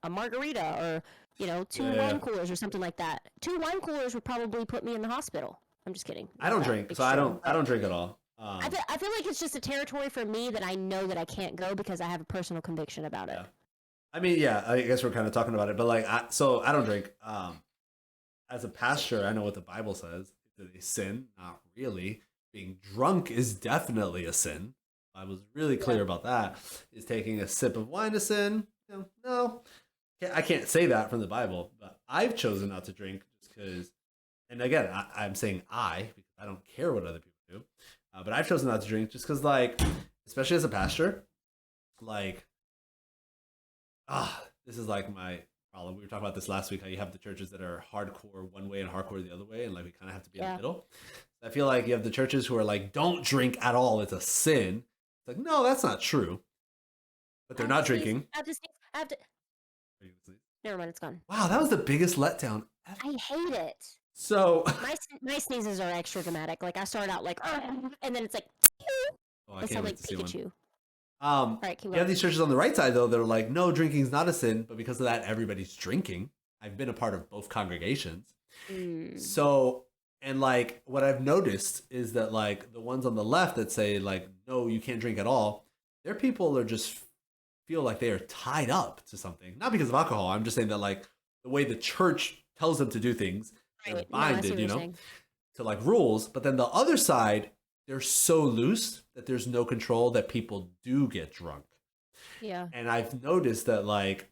a margarita or, you know, 2 wine coolers or something like that. 2 wine coolers would probably put me in the hospital. I'm just kidding. I don't drink, so I don't drink at all. I feel like it's just a territory for me that I know that I can't go because I have a personal conviction about it. I mean, yeah, I guess we're kind of talking about it, but like, so I don't drink. As a pastor, I know what the Bible says. Is it a sin? Not really. Being drunk is definitely a sin. I was really clear about that. Is taking a sip of wine a sin? No. I can't say that from the Bible, but I've chosen not to drink just because, and again, I'm saying because I don't care what other people do, but I've chosen not to drink just because, like, especially as a pastor, like, this is like problem. We were talking about this last week, how you have the churches that are hardcore one way and hardcore the other way, and like we kind of have to be in the middle. I feel like you have the churches who are like, don't drink at all, it's a sin. It's like, no, that's not true. But they're not drinking. I have to. Never mind, it's gone. Wow, that was the biggest letdown ever. I hate it. So my sneezes are extra dramatic. Like I start out like, and then it's like, I can't wait to see Pikachu. All right, you have these churches on the right side though that are like, no, drinking's not a sin, but because of that, everybody's drinking. I've been a part of both congregations. So, and like what I've noticed is that like the ones on the left that say like, no, you can't drink at all, their people are just feel like they are tied up to something. Not because of alcohol. I'm just saying that like the way the church tells them to do things, they're binded, to like rules. But then the other side, they're so loose that there's no control, that people do get drunk. Yeah. And I've noticed that like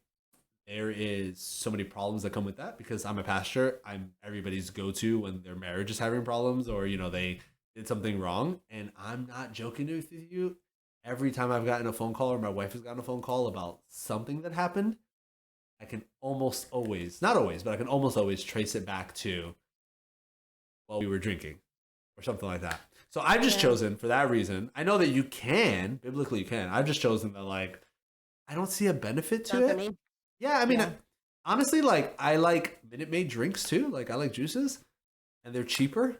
there is so many problems that come with that, because I'm a pastor. I'm everybody's go-to when their marriage is having problems, or they did something wrong. And I'm not joking with you. Every time I've gotten a phone call, or my wife has gotten a phone call about something that happened, I can almost always, not always, but I can almost always trace it back to, well, we were drinking or something like that. So I've just chosen for that reason. I know that you can, biblically you can. I've just chosen that like, I don't see a benefit to it. Yeah, I mean, honestly, like I like Minute Maid drinks too. Like I like juices, and they're cheaper.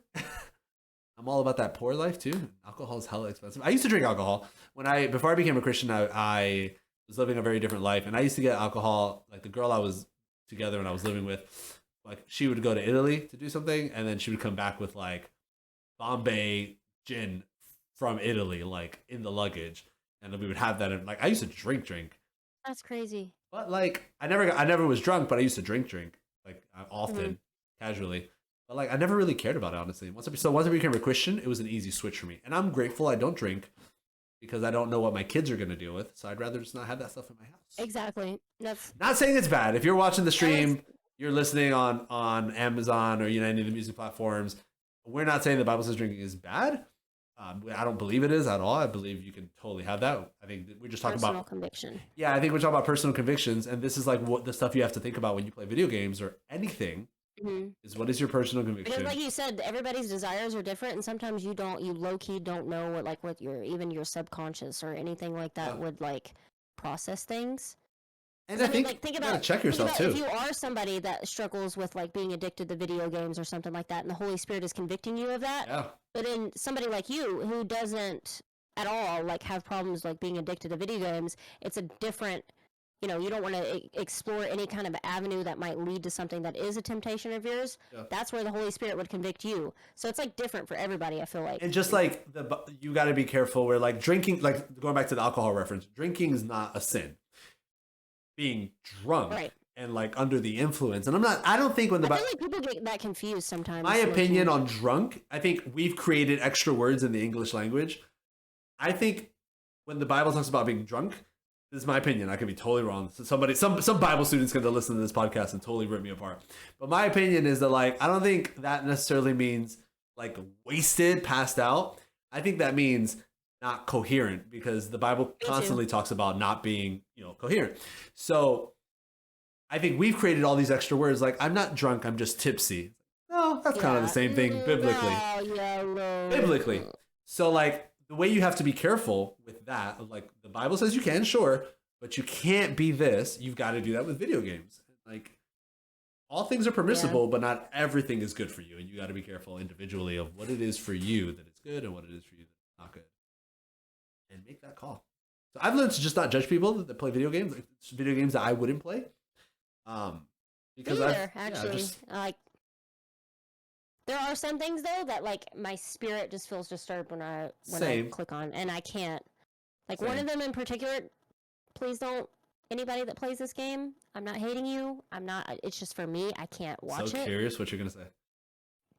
I'm all about that poor life too. Alcohol is hella expensive. I used to drink alcohol before I became a Christian. I was living a very different life, and I used to get alcohol. Like the girl I was together and I was living with, like she would go to Italy to do something, and then she would come back with like Bombay gin from Italy, like in the luggage, and then we would have that. And like I used to drink. That's crazy. But like I never was drunk, but I used to drink like often, casually. But like I never really cared about it, honestly. Once I became a Christian, it was an easy switch for me, and I'm grateful I don't drink because I don't know what my kids are gonna deal with. So I'd rather just not have that stuff in my house. Exactly. That's not saying it's bad. If you're watching the stream, you're listening on Amazon or any of the music platforms. We're not saying the Bible says drinking is bad. I don't believe it is at all. I believe you can totally have that. I think we're just talking personal about conviction. Yeah, I think we're talking about personal convictions, and this is like what the stuff you have to think about when you play video games or anything. Is what is your personal conviction? Because like you said, everybody's desires are different, and sometimes you low-key don't know what your subconscious or anything like that would like process things. And I think you gotta check yourself too. If you are somebody that struggles with like being addicted to video games or something like that, and the Holy Spirit is convicting you of that, but then somebody like you who doesn't at all like have problems like being addicted to video games, it's a different. You don't want to explore any kind of avenue that might lead to something that is a temptation of yours. That's where the Holy Spirit would convict you. So it's like different for everybody, I feel like. And just like you got to be careful where like drinking, like going back to the alcohol reference, drinking is not a sin. Being drunk and like under the influence. And I don't think when I feel like people get that confused sometimes. My opinion on drunk, I think we've created extra words in the English language. I think when the Bible talks about being drunk, this is my opinion. I could be totally wrong. So some Bible student's going to listen to this podcast and totally rip me apart. But my opinion is that like I don't think that necessarily means like wasted, passed out. I think that means not coherent, because the Bible constantly talks about not being, coherent. So I think we've created all these extra words like I'm not drunk, I'm just tipsy. No, that's kind of the same thing biblically. Biblically. So like the way you have to be careful with that, like the Bible says you can, sure, but you can't be this. You've got to do that with video games. Like all things are permissible, but not everything is good for you. And you got to be careful individually of what it is for you that is good and what it is for you that's not good. And make that call. So I've learned to just not judge people that play video games. Like video games that I wouldn't play. Because like there are some things though that like my spirit just feels disturbed when I click on, and I can't. Like one of them in particular, please don't. Anybody that plays this game, I'm not hating you. I'm not. It's just for me, I can't watch it. So curious what you're gonna say.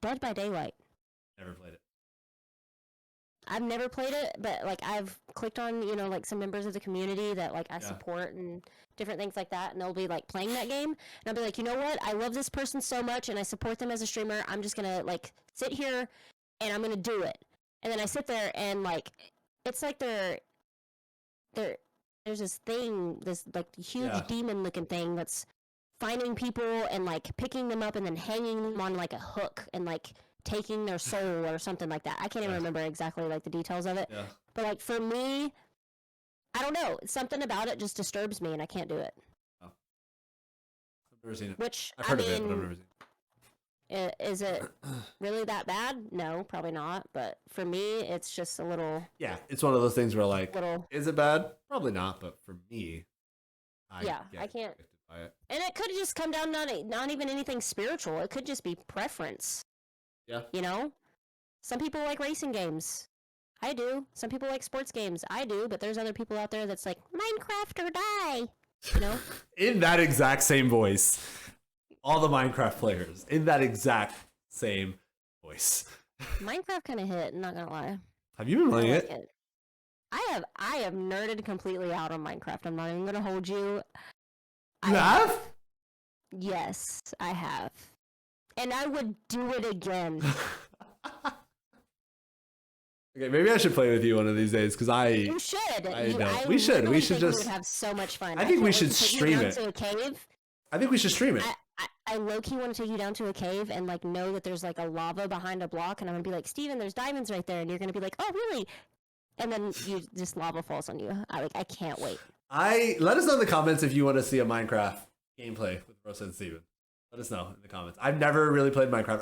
Dead by Daylight. Never played it. I've never played it, but like I've clicked on, like some members of the community that like I support and different things like that, and they'll be like playing that game, and I'll be like, you know what? I love this person so much, and I support them as a streamer. I'm just gonna like sit here, and I'm gonna do it. And then I sit there, and like it's like there's this thing, this like huge demon looking thing that's finding people and like picking them up and then hanging them on like a hook and like taking their soul or something like that. I can't even remember exactly like the details of it. Yeah. But like for me, I don't know. Something about it just disturbs me and I can't do it. Oh. I've never seen it. Which, I've heard of it, but I've never seen it. Is it really that bad? No, probably not. But for me, it's just a little... Yeah, it's one of those things where like, is it bad? Probably not, but for me, I can't. By it. And it could just come down not even anything spiritual. It could just be preference. Yeah. You know? Some people like racing games. I do. Some people like sports games. I do. But there's other people out there that's like, Minecraft or die. You know? In that exact same voice. All the Minecraft players. In that exact same voice. Minecraft kind of hit, I'm not going to lie. Have you been playing it? I have nerded completely out on Minecraft. I'm not even going to hold you. You have? Yes, I have. And I would do it again. Okay, maybe I should play with you one of these days because You should. We should. We should just. We would have so much fun. I think we should stream it. To a cave. I think we should stream it. I low-key want to take you down to a cave and like know that there's like a lava behind a block, and I'm gonna be like, Steven, there's diamonds right there, and you're gonna be like, oh really? And then you just lava falls on you. I can't wait. Let us know in the comments if you want to see a Minecraft gameplay with Rosa and Steven. Let us know in the comments. I've never really played Minecraft.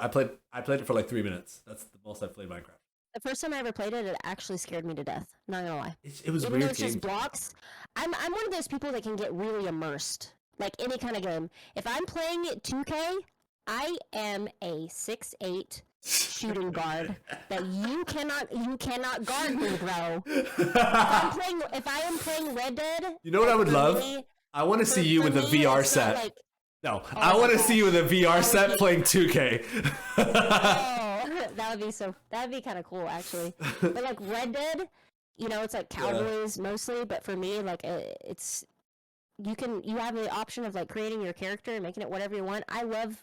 I played it for like 3 minutes. That's the most I've played Minecraft. The first time I ever played it, it actually scared me to death. Not gonna lie. It was Even weird. Though it's just blocks. I'm one of those people that can get really immersed. Like any kind of game. If I'm playing 2K, I am a 6'8" shooting guard that you cannot guard me, bro. If I am playing Red Dead, you know what I would love? I want to see you with a VR set. Like, no, I want to see you with a VR set playing 2K. That'd be kind of cool actually. But like Red Dead, you know, it's like cowboys mostly, but for me, like it's you have the option of like creating your character and making it whatever you want. I'm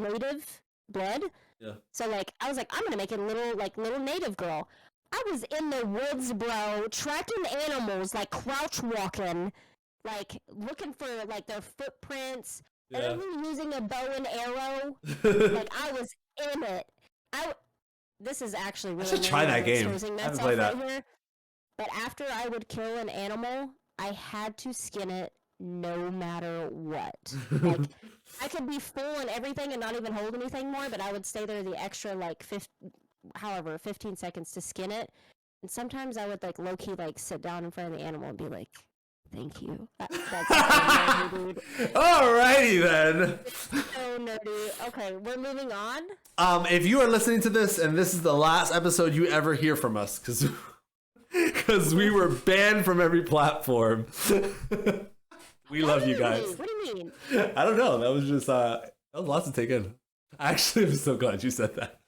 native blood. Yeah. So like I was like, I'm gonna make it a little native girl. I was in the woods, bro, tracking animals, like crouch walking, like looking for like their footprints. Yeah. And even using a bow and arrow. Like I was in it. This is actually really. I should try that game. I haven't played that. Right here. But after I would kill an animal, I had to skin it no matter what. Like I could be full and everything and not even hold anything more, but I would stay there the extra like 15 seconds to skin it. And sometimes I would like low key like sit down in front of the animal and be like, "Thank you." That's nerdy, dude. Alrighty then. So nerdy. Okay, we're moving on. If you are listening to this and this is the last episode you ever hear from us, because we were banned from every platform. We love you guys. What do you mean? I don't know. That was just that was lots to take in. Actually, I'm so glad you said that.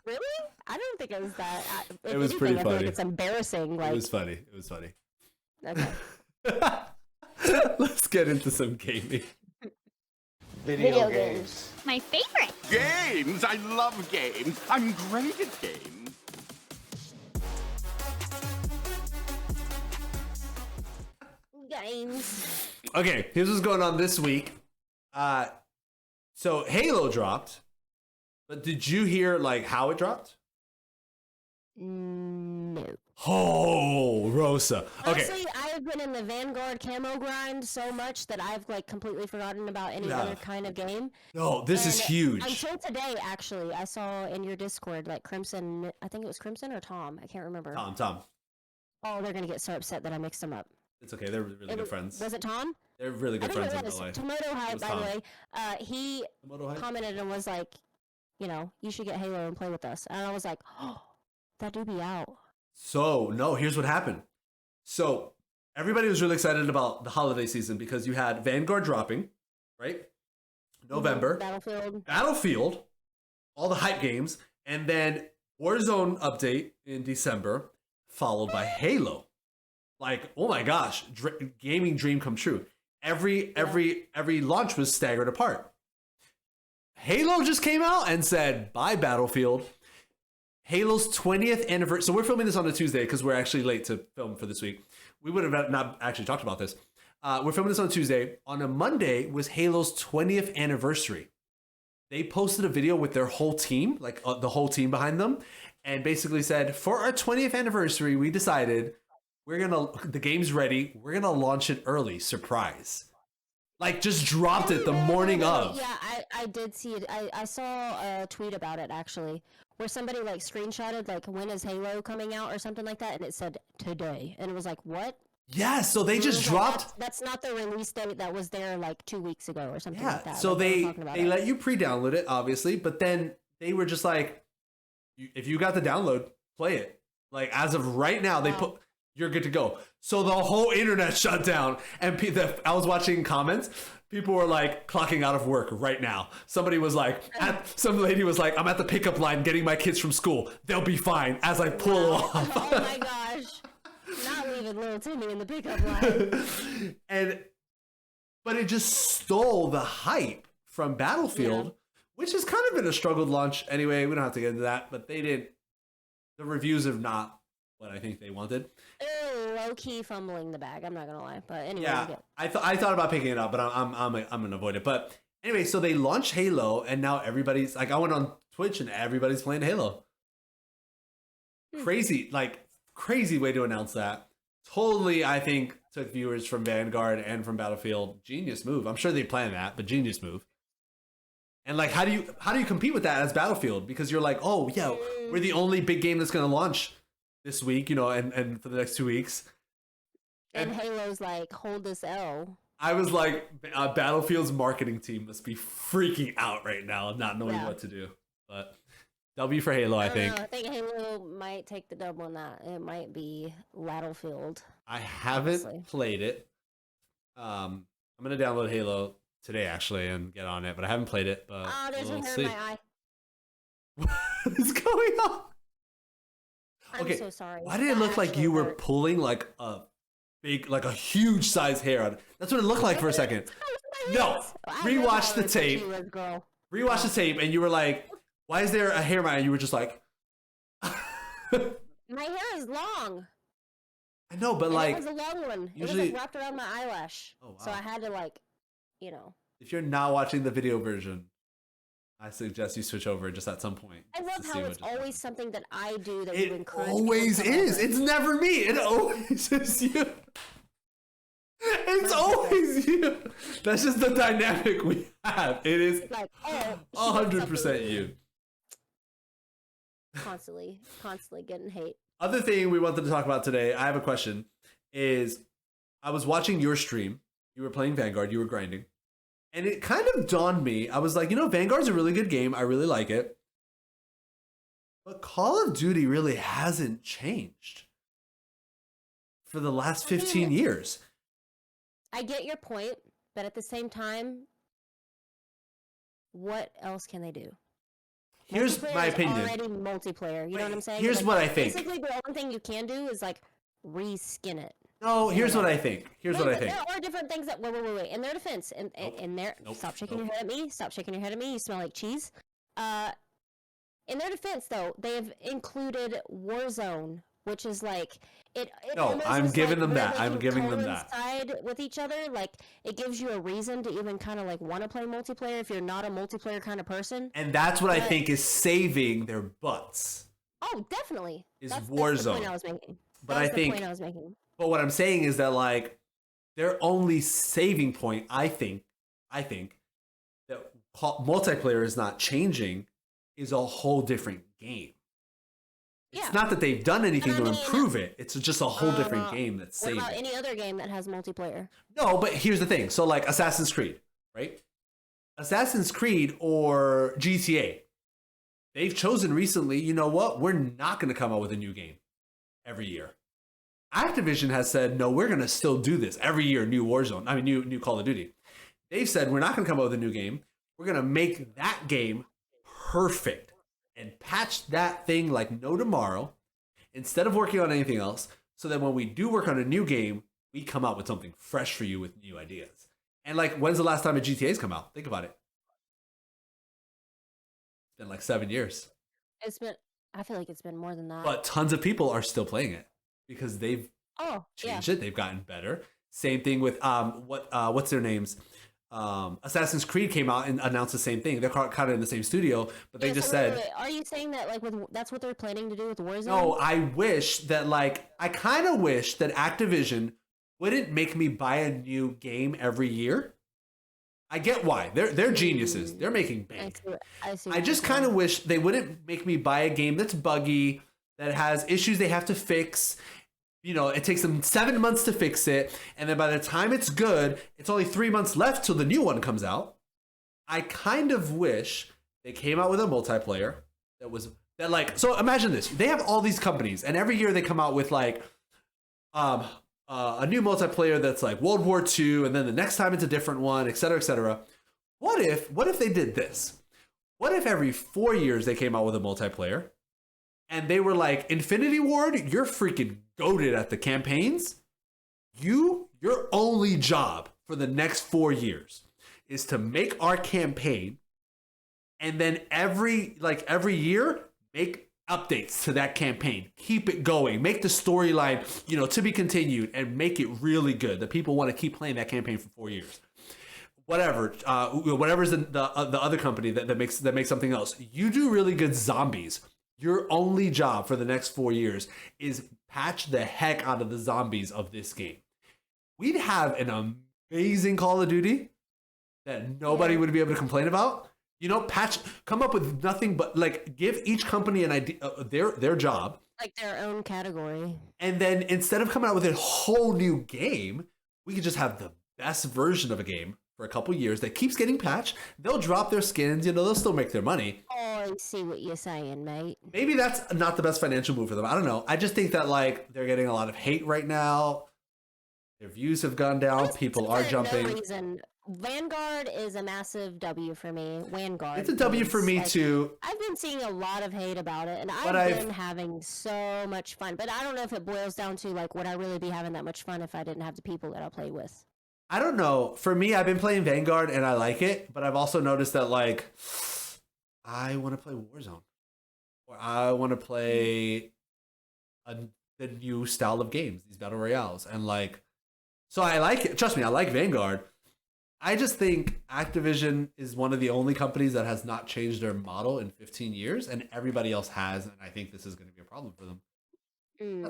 Really? I don't think it was that. It was pretty funny. I feel like it's embarrassing. Like... It was funny. It was funny. Okay. Let's get into some gaming. Video games. My favorite. Games! I love games. I'm great at games. Games. Okay, here's what's going on this week. So Halo dropped, but did you hear like how it dropped? No. Oh, Rosa. Okay. Honestly, I've been in the Vanguard camo grind so much that I've like completely forgotten about any other kind of game. No, this is huge. Until today, actually, I saw in your Discord like Crimson. I think it was Crimson or Tom. I can't remember. Tom. Oh, they're gonna get so upset that I mixed them up. It's okay. They're really good friends. Was it Tom? They're really good friends in real life. Tomato Hype, by the way. He commented and was like, you know, you should get Halo and play with us. And I was like, oh, that do be out. So, no, here's what happened. So, everybody was really excited about the holiday season because you had Vanguard dropping, right? November. Battlefield. All the hype games. And then Warzone update in December, followed by Halo. Like, oh my gosh, gaming dream come true. Every launch was staggered apart. Halo just came out and said, bye Battlefield. Halo's 20th anniversary. So we're filming this on a Tuesday because we're actually late to film for this week. We would have not actually talked about this. we're filming this on Tuesday. On a Monday was Halo's 20th anniversary. They posted a video with their whole team, like the whole team behind them, and basically said, for our 20th anniversary, we decided the game's ready. We're going to launch it early. Surprise. Like, just dropped it the morning of. Yeah, I did see it. I saw a tweet about it, actually, where somebody, like, screenshotted, like, when is Halo coming out or something like that, and it said, today. And it was like, what? Yeah, so they just dropped. Like, that's not the release date that was there like 2 weeks ago or something like that. So like, they let you pre-download it, obviously, but then they were just like, if you got the download, play it. Like, as of right now, you're good to go. So the whole internet shut down, and I was watching comments. People were like clocking out of work right now. Somebody was like, some lady was like, I'm at the pickup line getting my kids from school. They'll be fine as I pull off. Oh my gosh. Not leaving little Timmy in the pickup line. But it just stole the hype from Battlefield, which has kind of been a struggled launch anyway. We don't have to get into that, but the reviews are not what I think they wanted. Low key fumbling the bag. I'm not gonna lie, but anyway. Yeah, I thought about picking it up, but I'm gonna avoid it. But anyway, so they launched Halo, and now everybody's like, I went on Twitch and everybody's playing Halo. Crazy way to announce that. Totally, I think, took viewers from Vanguard and from Battlefield. Genius move. I'm sure they planned that, but genius move. And like, how do you compete with that as Battlefield? Because you're like, oh yeah, we're the only big game that's gonna launch this week, and for the next 2 weeks. And Halo's like, hold this L. I was like, Battlefield's marketing team must be freaking out right now, not knowing what to do. But W for Halo, I think. I think Halo might take the dub on that. It might be Battlefield. I haven't played it. I'm gonna download Halo today actually and get on it, but I haven't played it. But there's a hair in my eye. What is going on? I'm so sorry. Why did it look like you were pulling like a huge size hair on it? That's what it looked like for a second. No, rewatch the tape. Rewatch the tape, and you were like, "Why is there a hair in my eye?" And you were just like, "My hair is long." I know, but it was a long one. Usually, it was like wrapped around my eyelash. Oh, wow. So I had to If you're not watching the video version, I suggest you switch over just at some point. I love how it's always something that I do that you encourage. It always is. It's never me. It always is you. It's always you. That's just the dynamic we have. It is like 100% you. Constantly getting hate. Other thing we wanted to talk about today, I have a question, is I was watching your stream. You were playing Vanguard. You were grinding. And it kind of dawned me. I was like, Vanguard's a really good game. I really like it. But Call of Duty really hasn't changed for the last 15 years. I get your point, but at the same time, what else can they do? Here's my opinion. Already multiplayer. You know what I'm saying? Here's what I think. Basically, the only thing you can do is reskin it. No, here's what I think. There are different things that wait. In their defense, stop shaking your head at me. Stop shaking your head at me. You smell like cheese. In their defense, though, they have included Warzone, which is it. No, I'm giving them that. I'm giving them that. Side with each other, it gives you a reason to even kind of want to play multiplayer if you're not a multiplayer kind of person. And that's what I think is saving their butts. Oh, definitely. That's Warzone. That's the point I was making. But what I'm saying is that their only saving point, I think that multiplayer is not changing, is a whole different game. It's not that they've done anything to improve it. It's just a whole different game that's saving. What about any other game that has multiplayer? No, but here's the thing. So Assassin's Creed, right? Assassin's Creed or GTA, they've chosen recently, you know what? We're not going to come out with a new game every year. Activision has said, no, we're going to still do this every year, new Call of Duty. They've said, we're not going to come out with a new game. We're going to make that game perfect and patch that thing like no tomorrow instead of working on anything else, so that when we do work on a new game, we come out with something fresh for you with new ideas. And when's the last time a GTA's come out? Think about it. It's been 7 years. I feel like it's been more than that. But tons of people are still playing it because they've changed it. They've gotten better. Same thing with what's their names? Assassin's Creed came out and announced the same thing. They're kind of in the same studio, but they just said, wait. Are you saying that like that's what they're planning to do with Warzone? No, I wish that I kind of wish that Activision wouldn't make me buy a new game every year. I get why. They're geniuses. They're making bank. I just kind of wish they wouldn't make me buy a game that's buggy, that has issues they have to fix. It takes them 7 months to fix it, and then by the time it's good, it's only 3 months left till the new one comes out. I kind of wish they came out with a multiplayer so imagine this. They have all these companies, and every year they come out with a new multiplayer that's like World War II, and then the next time it's a different one, et cetera, et cetera. What if they did this? What if every 4 years they came out with a multiplayer, and they were like, Infinity Ward, you're freaking goated at the campaigns. Your only job for the next 4 years is to make our campaign, and then every year make updates to that campaign. Keep it going. Make the storyline, to be continued, and make it really good. The people want to keep playing that campaign for 4 years. Whatever's the other company that makes something else. You do really good zombies. Your only job for the next 4 years is patch the heck out of the zombies of this game. We'd have an amazing Call of Duty that nobody would be able to complain about. Come up with nothing but give each company an idea, their job, like their own category. And then instead of coming out with a whole new game, we could just have the best version of a game for a couple years that keeps getting patched. They'll drop their skins, they'll still make their money. Oh, I see what you're saying, mate. Maybe that's not the best financial move for them. I don't know. I just think that they're getting a lot of hate right now. Their views have gone down. People are jumping. No reason. Vanguard is a massive W for me. Vanguard. It's a W for me too. I've been seeing a lot of hate about it, and I've been having so much fun. But I don't know if it boils down to would I really be having that much fun if I didn't have the people that I play with? I don't know. For me, I've been playing Vanguard and I like it, but I've also noticed that I want to play Warzone, or I want to play the new style of games, these battle royales, and so I like it. Trust me, I like Vanguard. I just think Activision is one of the only companies that has not changed their model in 15 years, and everybody else has, and I think this is going to be a problem for them.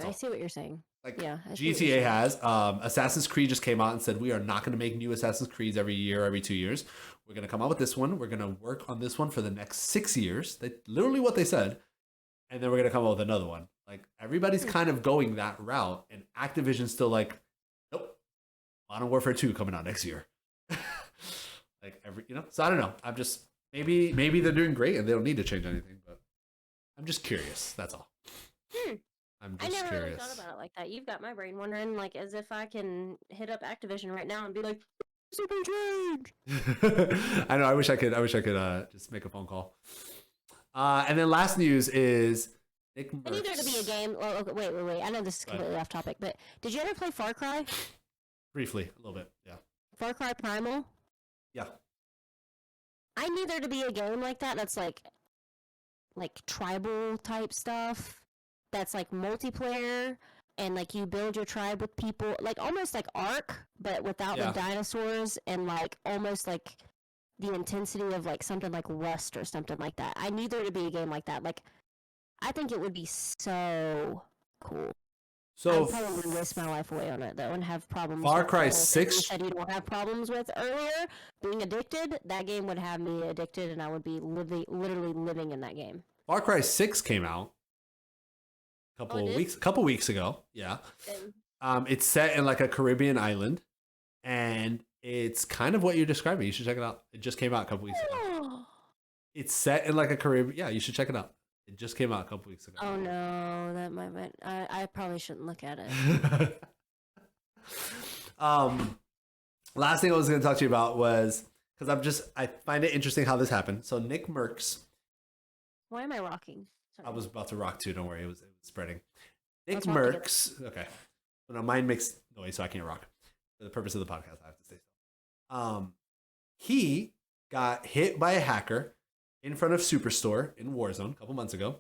I see what you're saying. GTA has. Assassin's Creed just came out and said, we are not going to make new Assassin's Creeds every year, every 2 years. We're going to come out with this one. We're going to work on this one for the next 6 years. That's literally what they said. And then we're going to come out with another one. Everybody's kind of going that route, and Activision's still nope, Modern Warfare 2 coming out next year. So I don't know. I'm just, maybe they're doing great and they don't need to change anything, but I'm just curious. That's all. I'm just never curious. Really thought about it like that. You've got my brain wondering, as if I can hit up Activision right now and be like, super change. I know. I wish I could just make a phone call. And then last news is Nick Merckx. I need there to be a game. Oh, okay, wait. I know this is completely off topic, but did you ever play Far Cry? Briefly, a little bit, yeah. Far Cry Primal? Yeah. I need there to be a game like that that's like tribal type stuff. That's multiplayer, and you build your tribe with people, almost like Ark, but without the dinosaurs, and almost the intensity of something like Rust or something like that. I need there to be a game like that. I think it would be so cool. So I'd probably waste my life away on it though, and have problems. Far Cry 6. You said you don't have problems with earlier being addicted. That game would have me addicted, and I would be literally living in that game. Far Cry 6 came out a couple weeks ago. Yeah. It's set in a Caribbean island, and it's kind of what you're describing. You should check it out. It just came out a couple weeks ago. It's set in a Caribbean. Yeah, you should check it out. It just came out a couple weeks ago. Oh no, that might. I probably shouldn't look at it. Last thing I was going to talk to you about was because I find it interesting how this happened. So Nick Merckx. Why am I rocking? Sorry. I was about to rock too. Don't worry, it was spreading. Nick Merckx. Okay, well, no, mine makes noise, so I can't rock. For the purpose of the podcast, I have to stay still. He got hit by a hacker in front of Superstore in Warzone a couple months ago.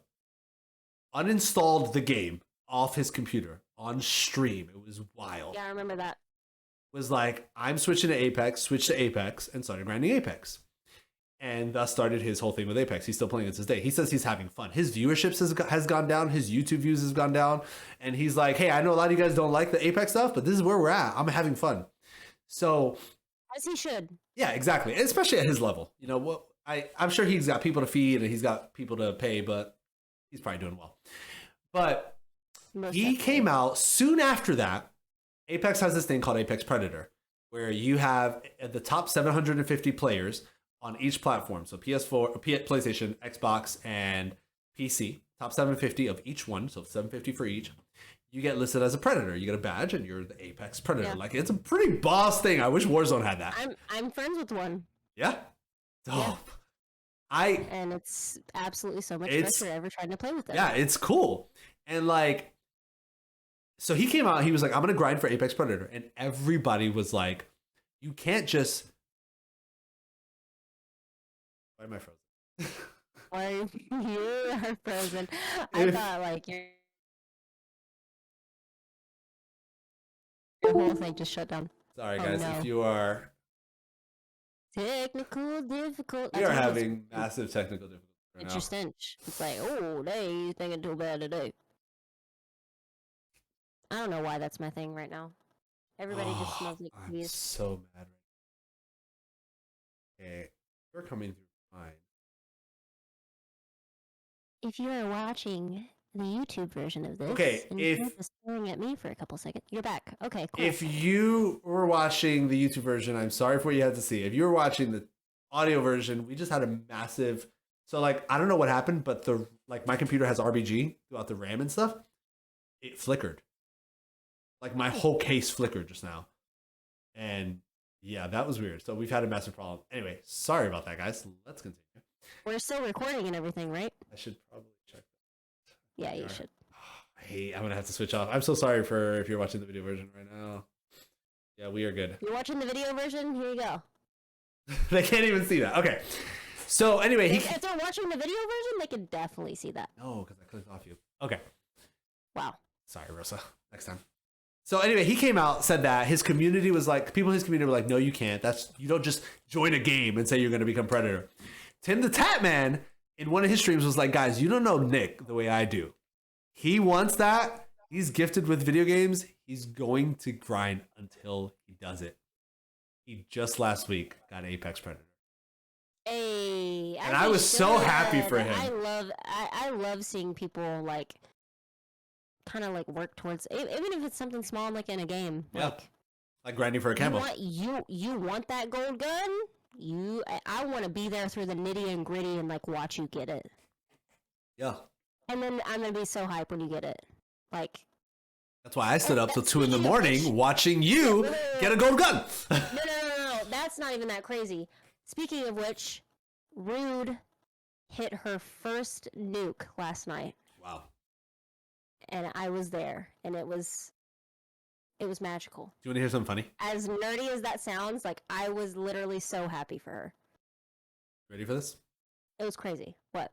Uninstalled the game off his computer on stream. It was wild. Yeah, I remember that. was like, I'm switching to Apex, switched to Apex, and started grinding Apex. And thus started his whole thing with Apex. He's still playing it to this day. He says he's having fun. His viewerships has gone down. His YouTube views has gone down. And he's like, hey, I know a lot of you guys don't like the Apex stuff, but this is where we're at. I'm having fun. So, as he should. Yeah, exactly. Especially at his level. You know, what I'm sure he's got people to feed and he's got people to pay, but he's probably doing well. But he came out soon after that. Apex has this thing called Apex Predator, where you have the top 750 players on each platform. So PS4, PlayStation, Xbox, and PC. Top 750 of each one. So 750 for each. You get listed as a Predator. You get a badge, and you're the Apex Predator. Yeah. Like, it's a pretty boss thing. I wish Warzone had that. I'm friends with one. Yeah? Dope. Yeah. And it's absolutely so much pressure ever trying to play with it. Yeah, it's cool. And, like, so he came out, he was like, I'm going to grind for Apex Predator. And everybody was like, you can't just... Why am I frozen? Why you are frozen? I thought, like, your whole thing just shut down. Sorry, guys, if you are... Technical difficulty. We are having massive technical difficulties right now. It's your stench. It's like, oh, they thinking too bad today. I don't know why that's my thing right now. Everybody just smells like I'm cheese. So mad right now. Okay, you're coming through fine. If you are watching the YouTube version of this, and if you're just staring at me for a couple seconds, you're back. Okay, cool. If you were watching the YouTube version, I'm sorry for what you had to see. If you were watching the audio version, we just had a massive. So, like, I don't know what happened, but my computer has RBG throughout the RAM and stuff. It flickered. Like, my whole case flickered just now, and yeah, that was weird. So we've had a massive problem. Anyway, sorry about that, guys. Let's continue. We're still recording and everything, right? I should probably check that. Yeah, you should. I'm gonna have to switch off. I'm so sorry for if you're watching the video version right now. Yeah, we are good. If you're watching the video version, here you go. They can't even see that. Okay. So anyway, if they're watching the video version, they can definitely see that. No, because I clicked off you. Okay. Wow. Sorry, Rosa. Next time. So anyway, he came out, said that his community was like, people in his community were like, no, you can't. You don't just join a game and say you're going to become Predator. Tim the Tap Man in one of his streams was like, guys, you don't know Nick the way I do. He wants that. He's gifted with video games. He's going to grind until he does it. He just last week got Apex Predator. Hey, and I was so happy for him. I love seeing people like kind of like work towards, even if it's something small like in a game. Yeah. Like grinding for a camo. You want that gold gun? I want to be there through the nitty and gritty and like watch you get it. Yeah. And then I'm gonna be so hyped when you get it. Like. That's why I stood up till 2 a.m. watching you get a gold gun. No. That's not even that crazy. Speaking of which, Rude hit her first nuke last night. Wow. And I was there, and it was magical. Do you want to hear something funny? As nerdy as that sounds, like, I was literally so happy for her. Ready for this? It was crazy. What?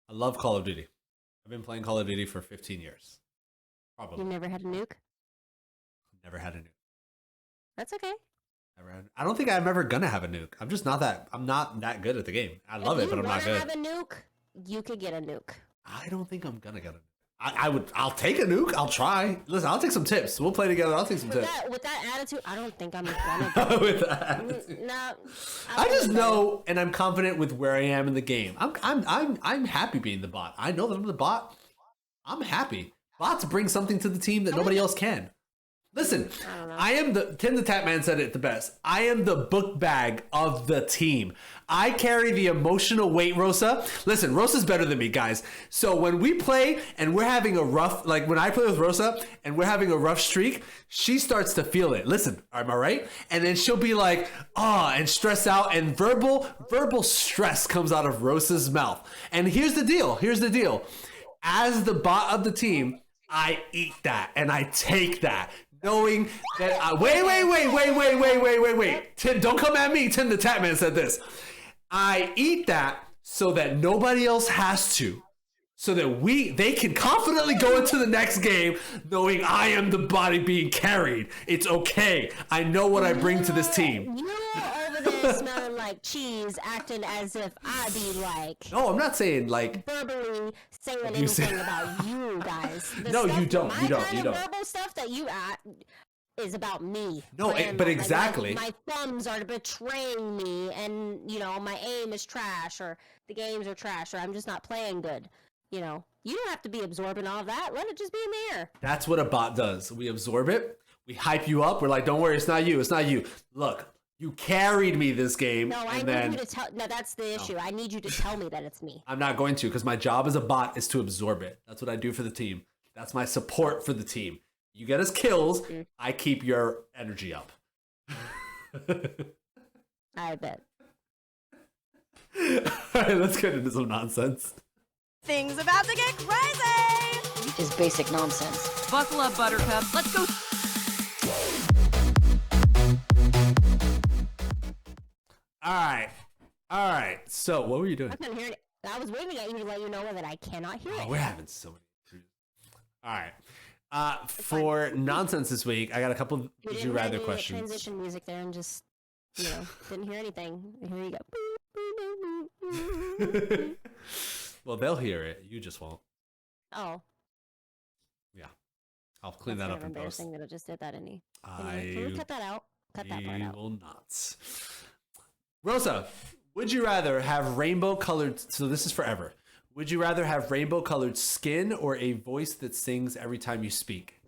I love Call of Duty. I've been playing Call of Duty for 15 years. Probably. You've never had a nuke? Never had a nuke. That's okay. I don't think I'm ever gonna have a nuke. I'm not that good at the game. I love it, but I'm not good. If you have a nuke, you could get a nuke. I don't think I'm gonna get a nuke. I'll take a nuke. I'll try. Listen, I'll take some tips. We'll play together. I'll take some tips. With that attitude, I don't think I'm gonna. With that attitude. No. I just know, and I'm confident with where I am in the game. I'm happy being the bot. I know that I'm the bot. I'm happy. Bots bring something to the team that nobody else can. Listen, I am Tim the Tap Man said it the best. I am the book bag of the team. I carry the emotional weight, Rosa. Listen, Rosa's better than me, guys. So when we play and we're having a rough, like when I play with Rosa and we're having a rough streak, she starts to feel it. Listen, am I right? And then she'll be like, and stress out, and verbal stress comes out of Rosa's mouth. And here's the deal. As the bot of the team, I eat that and I take that. Knowing that wait. Tim, don't come at me. Tim the Tapman said this. I eat that so that nobody else has to. so that they can confidently go into the next game knowing I am the body being carried. It's okay. I know what I bring to this team. You're over there smelling like cheese, acting as if I be like. No, I'm not saying like verbally saying anything about you guys. No, you don't. You don't. You don't. Verbal stuff that you is about me. No, but exactly. My thumbs are betraying me, and my aim is trash, or the games are trash, or I'm just not playing good. You don't have to be absorbing all of that. Let it just be in the air. That's what a bot does. We absorb it. We hype you up. We're like, don't worry, it's not you. It's not you. Look, you carried me this game. No, I need you to tell. No, that's the issue. I need you to tell me that it's me. I'm not going to, because my job as a bot is to absorb it. That's what I do for the team. That's my support for the team. You get us kills, I keep your energy up. I bet. All right, let's get into some nonsense. Things about to get crazy! Is basic nonsense. Buckle up, Buttercup. Let's go. All right. So, what were you doing? I couldn't hear it. I was waving at you to let you know that I cannot hear it. We're having so many. All right. For nonsense this week, I got a couple of would you rather questions. Transition music there and just, didn't hear anything. Here you go. Well, they'll hear it. You just won't. Oh. Yeah. I'll clean that up in post. Embarrassing that I just did that, Can we cut that out? Cut that part out. Will not. Rosa, would you rather have rainbow-colored... So this is forever. Would you rather have rainbow-colored skin or a voice that sings every time you speak?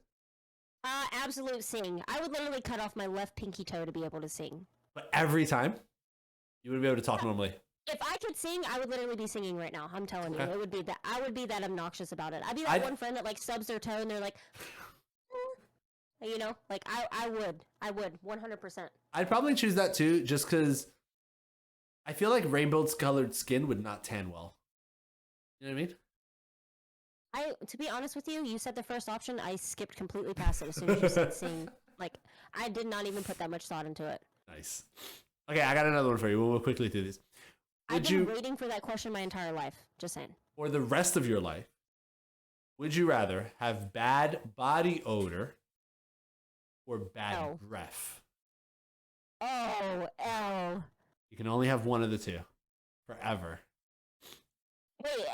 Absolute sing. I would literally cut off my left pinky toe to be able to sing. But every time? You wouldn't be able to talk normally? If I could sing, I would literally be singing right now. I'm telling you. It would be that. I would be that obnoxious about it. I'd be that one friend that, stubs their toe and they're like... I would, 100%. I'd probably choose that too, just because I feel like rainbow-colored skin would not tan well. You know what I mean? To be honest with you, you said the first option. I skipped completely past it as soon as you said sing. I did not even put that much thought into it. Nice. Okay, I got another one for you. We'll quickly do these. I've been waiting for that question my entire life. Just saying. For the rest of your life, would you rather have bad body odor or bad breath? Oh, L. You can only have one of the two. Forever. Wait,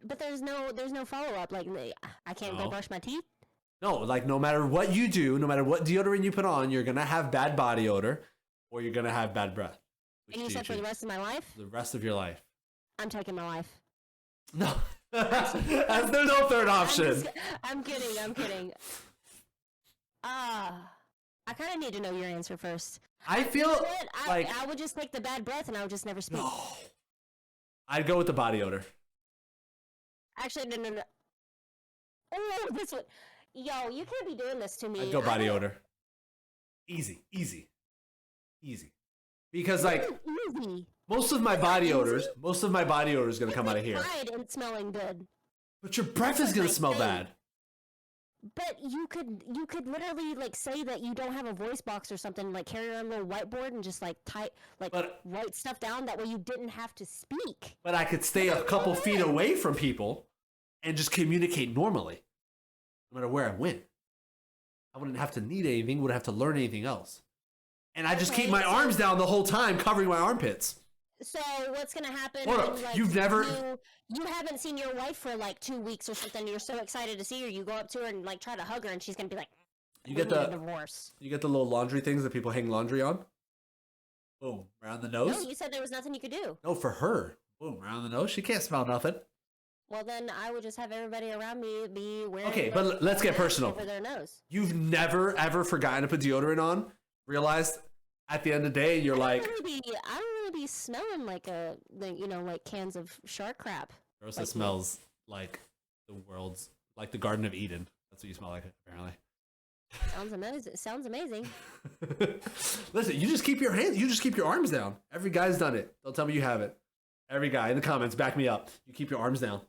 but there's no follow-up. I can't go brush my teeth? No, no matter what you do, no matter what deodorant you put on, you're going to have bad body odor or you're going to have bad breath. And you said for the rest of my life? The rest of your life. I'm taking my life. No. There's no third option. I'm kidding. I kind of need to know your answer first. I feel I would just take the bad breath and I would just never speak. No. I'd go with the body odor. Actually, no. Oh, this one. Yo, you can't be doing this to me. I'd go body odor. Easy. Because easy. most of my body odor is going to come out of here. Pride in smelling good. But your breath is going to smell bad. But you could literally say that you don't have a voice box or something, carry around a little whiteboard and just write stuff down, that way you didn't have to speak. But I could stay a couple feet away from people and just communicate normally. No matter where I went. I wouldn't have to need anything, wouldn't have to learn anything else. And I just keep my arms down the whole time, covering my armpits. So what's gonna happen? You've never... You haven't seen your wife for 2 weeks or something. You're so excited to see her. You go up to her and try to hug her, and she's gonna be like, "You get the divorce." You get the little laundry things that people hang laundry on. Boom, around the nose. No, you said there was nothing you could do. No, for her. Boom, around the nose. She can't smell nothing. Well, then I would just have everybody around me be wearing. Okay, but let's get personal. Over their nose. You've never ever forgotten to put deodorant on. Realized at the end of the day, you're I don't really be smelling like cans of shark crap. Rosa smells like the world's, the Garden of Eden. That's what you smell like, apparently. Sounds amazing. Listen, you just keep your arms down. Every guy's done it. Don't tell me you haven't. Every guy in the comments, back me up. You keep your arms down.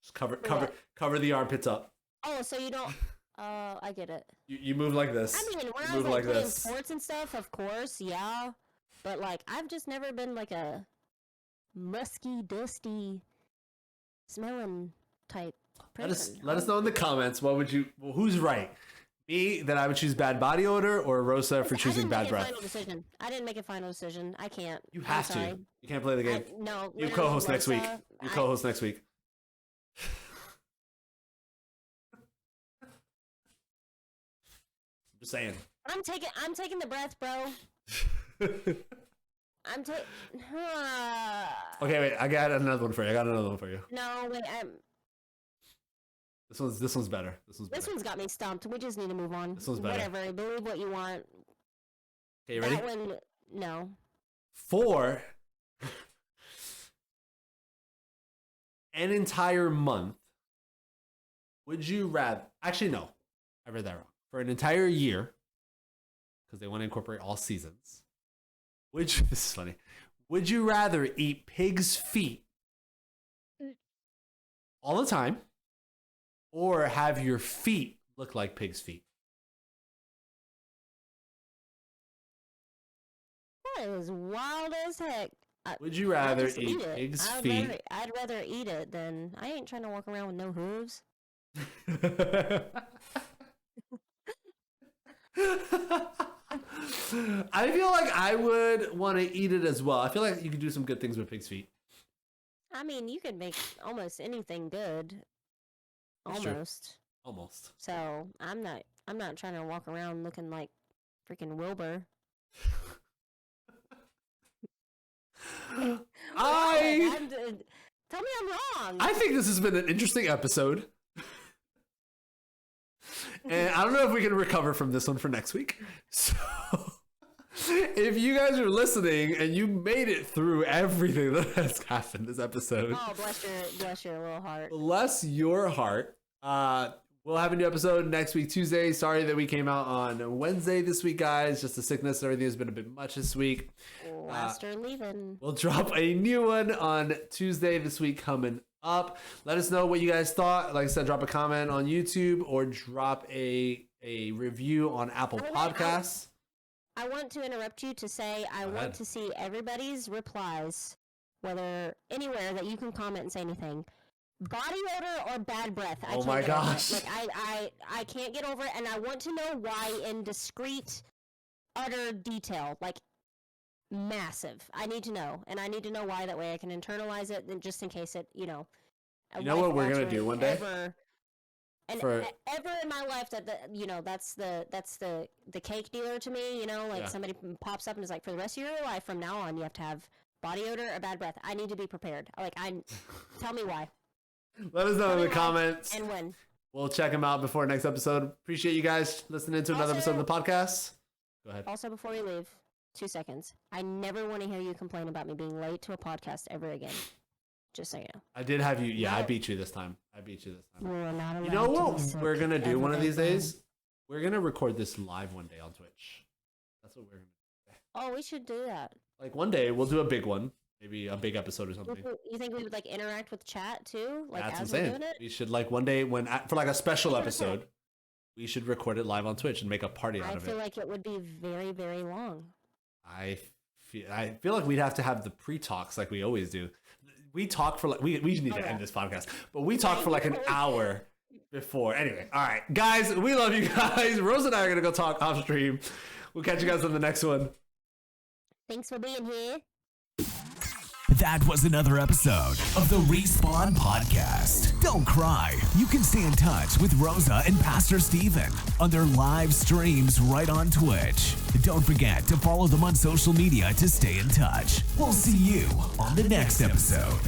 Just cover the armpits up. Oh, so you don't. I get it. You move like this. I mean, when I was playing sports and stuff, of course, yeah. But I've just never been a musky, dusty smelling type person. Let us know in the comments. Who's right? Me, that I would choose bad body odor, or Rosa for choosing bad breath? I didn't make a final decision. I can't. You have to. You can't play the game. No. You co-host next week. You co-host next week. I'm just saying. I'm taking the breath, bro. Okay, wait. I got another one for you. No, wait. This one's better. This one's got me stumped. We just need to move on. This one's better. Whatever. Believe what you want. Okay, you ready? That one, no. 4 an entire month. Would you rather? Actually, no. I read that wrong. For an entire year, because they want to incorporate all seasons. This is funny. Would you rather eat pig's feet all the time, or have your feet look like pig's feet? That is wild as heck. Would you rather eat pig's feet? I'd rather eat it than... I ain't trying to walk around with no hooves. I feel like I would want to eat it as well. I feel like you could do some good things with pig's feet. I mean, you could make almost anything good. Almost. So I'm not trying to walk around looking like freaking Wilbur. Tell me I'm wrong. I think this has been an interesting episode. And I don't know if we can recover from this one for next week. So if you guys are listening and you made it through everything that has happened this episode. Oh, bless your little heart. Bless your heart. We'll have a new episode next week, Tuesday. Sorry that we came out on Wednesday this week, guys. Just the sickness and everything has been a bit much this week. Last are leaving. We'll drop a new one on Tuesday this week coming up. Let us know what you guys thought. Like I said, drop a comment on YouTube or drop a review on Apple Podcasts. I want to interrupt you to say I want to see everybody's replies, whether anywhere that you can comment and say anything. Body odor or bad breath. Oh my gosh. Like I can't get over it, and I want to know why in discreet, utter detail. Like massive. I need to know, and I need to know why. That way I can internalize it, and just in case it, You know what we're gonna do one day? Ever in my life that's the cake dealer to me. Somebody pops up and is like, for the rest of your life from now on, you have to have body odor or bad breath. I need to be prepared. Tell me why. Let us know in the comments. And when. We'll check them out before next episode. Appreciate you guys listening to another episode of the podcast. Go ahead. Also, before we leave, 2 seconds. I never want to hear you complain about me being late to a podcast ever again. Just so you know. I did have you. Yeah, I beat you this time. We're not allowed. You know what we're going to do one of these days? We're going to record this live one day on Twitch. That's what we're going to do. Oh, we should do that. Like one day, we'll do a big one. Maybe a big episode or something. You think we would interact with chat too? That's what I'm saying. We should one day for a special episode, we should record it live on Twitch and make a party out of it. I feel like it would be very, very long. I feel like we'd have to have the pre-talks like we always do. We talk for we need to end this podcast, but we talk for an hour before. Anyway, all right, guys, we love you guys. Rose and I are gonna go talk off stream. We'll catch you guys on the next one. Thanks for being here. That was another episode of the Respawn Podcast. Don't cry. You can stay in touch with Rosa and Pastor Steven on their live streams right on Twitch. Don't forget to follow them on social media to stay in touch. We'll see you on the next episode.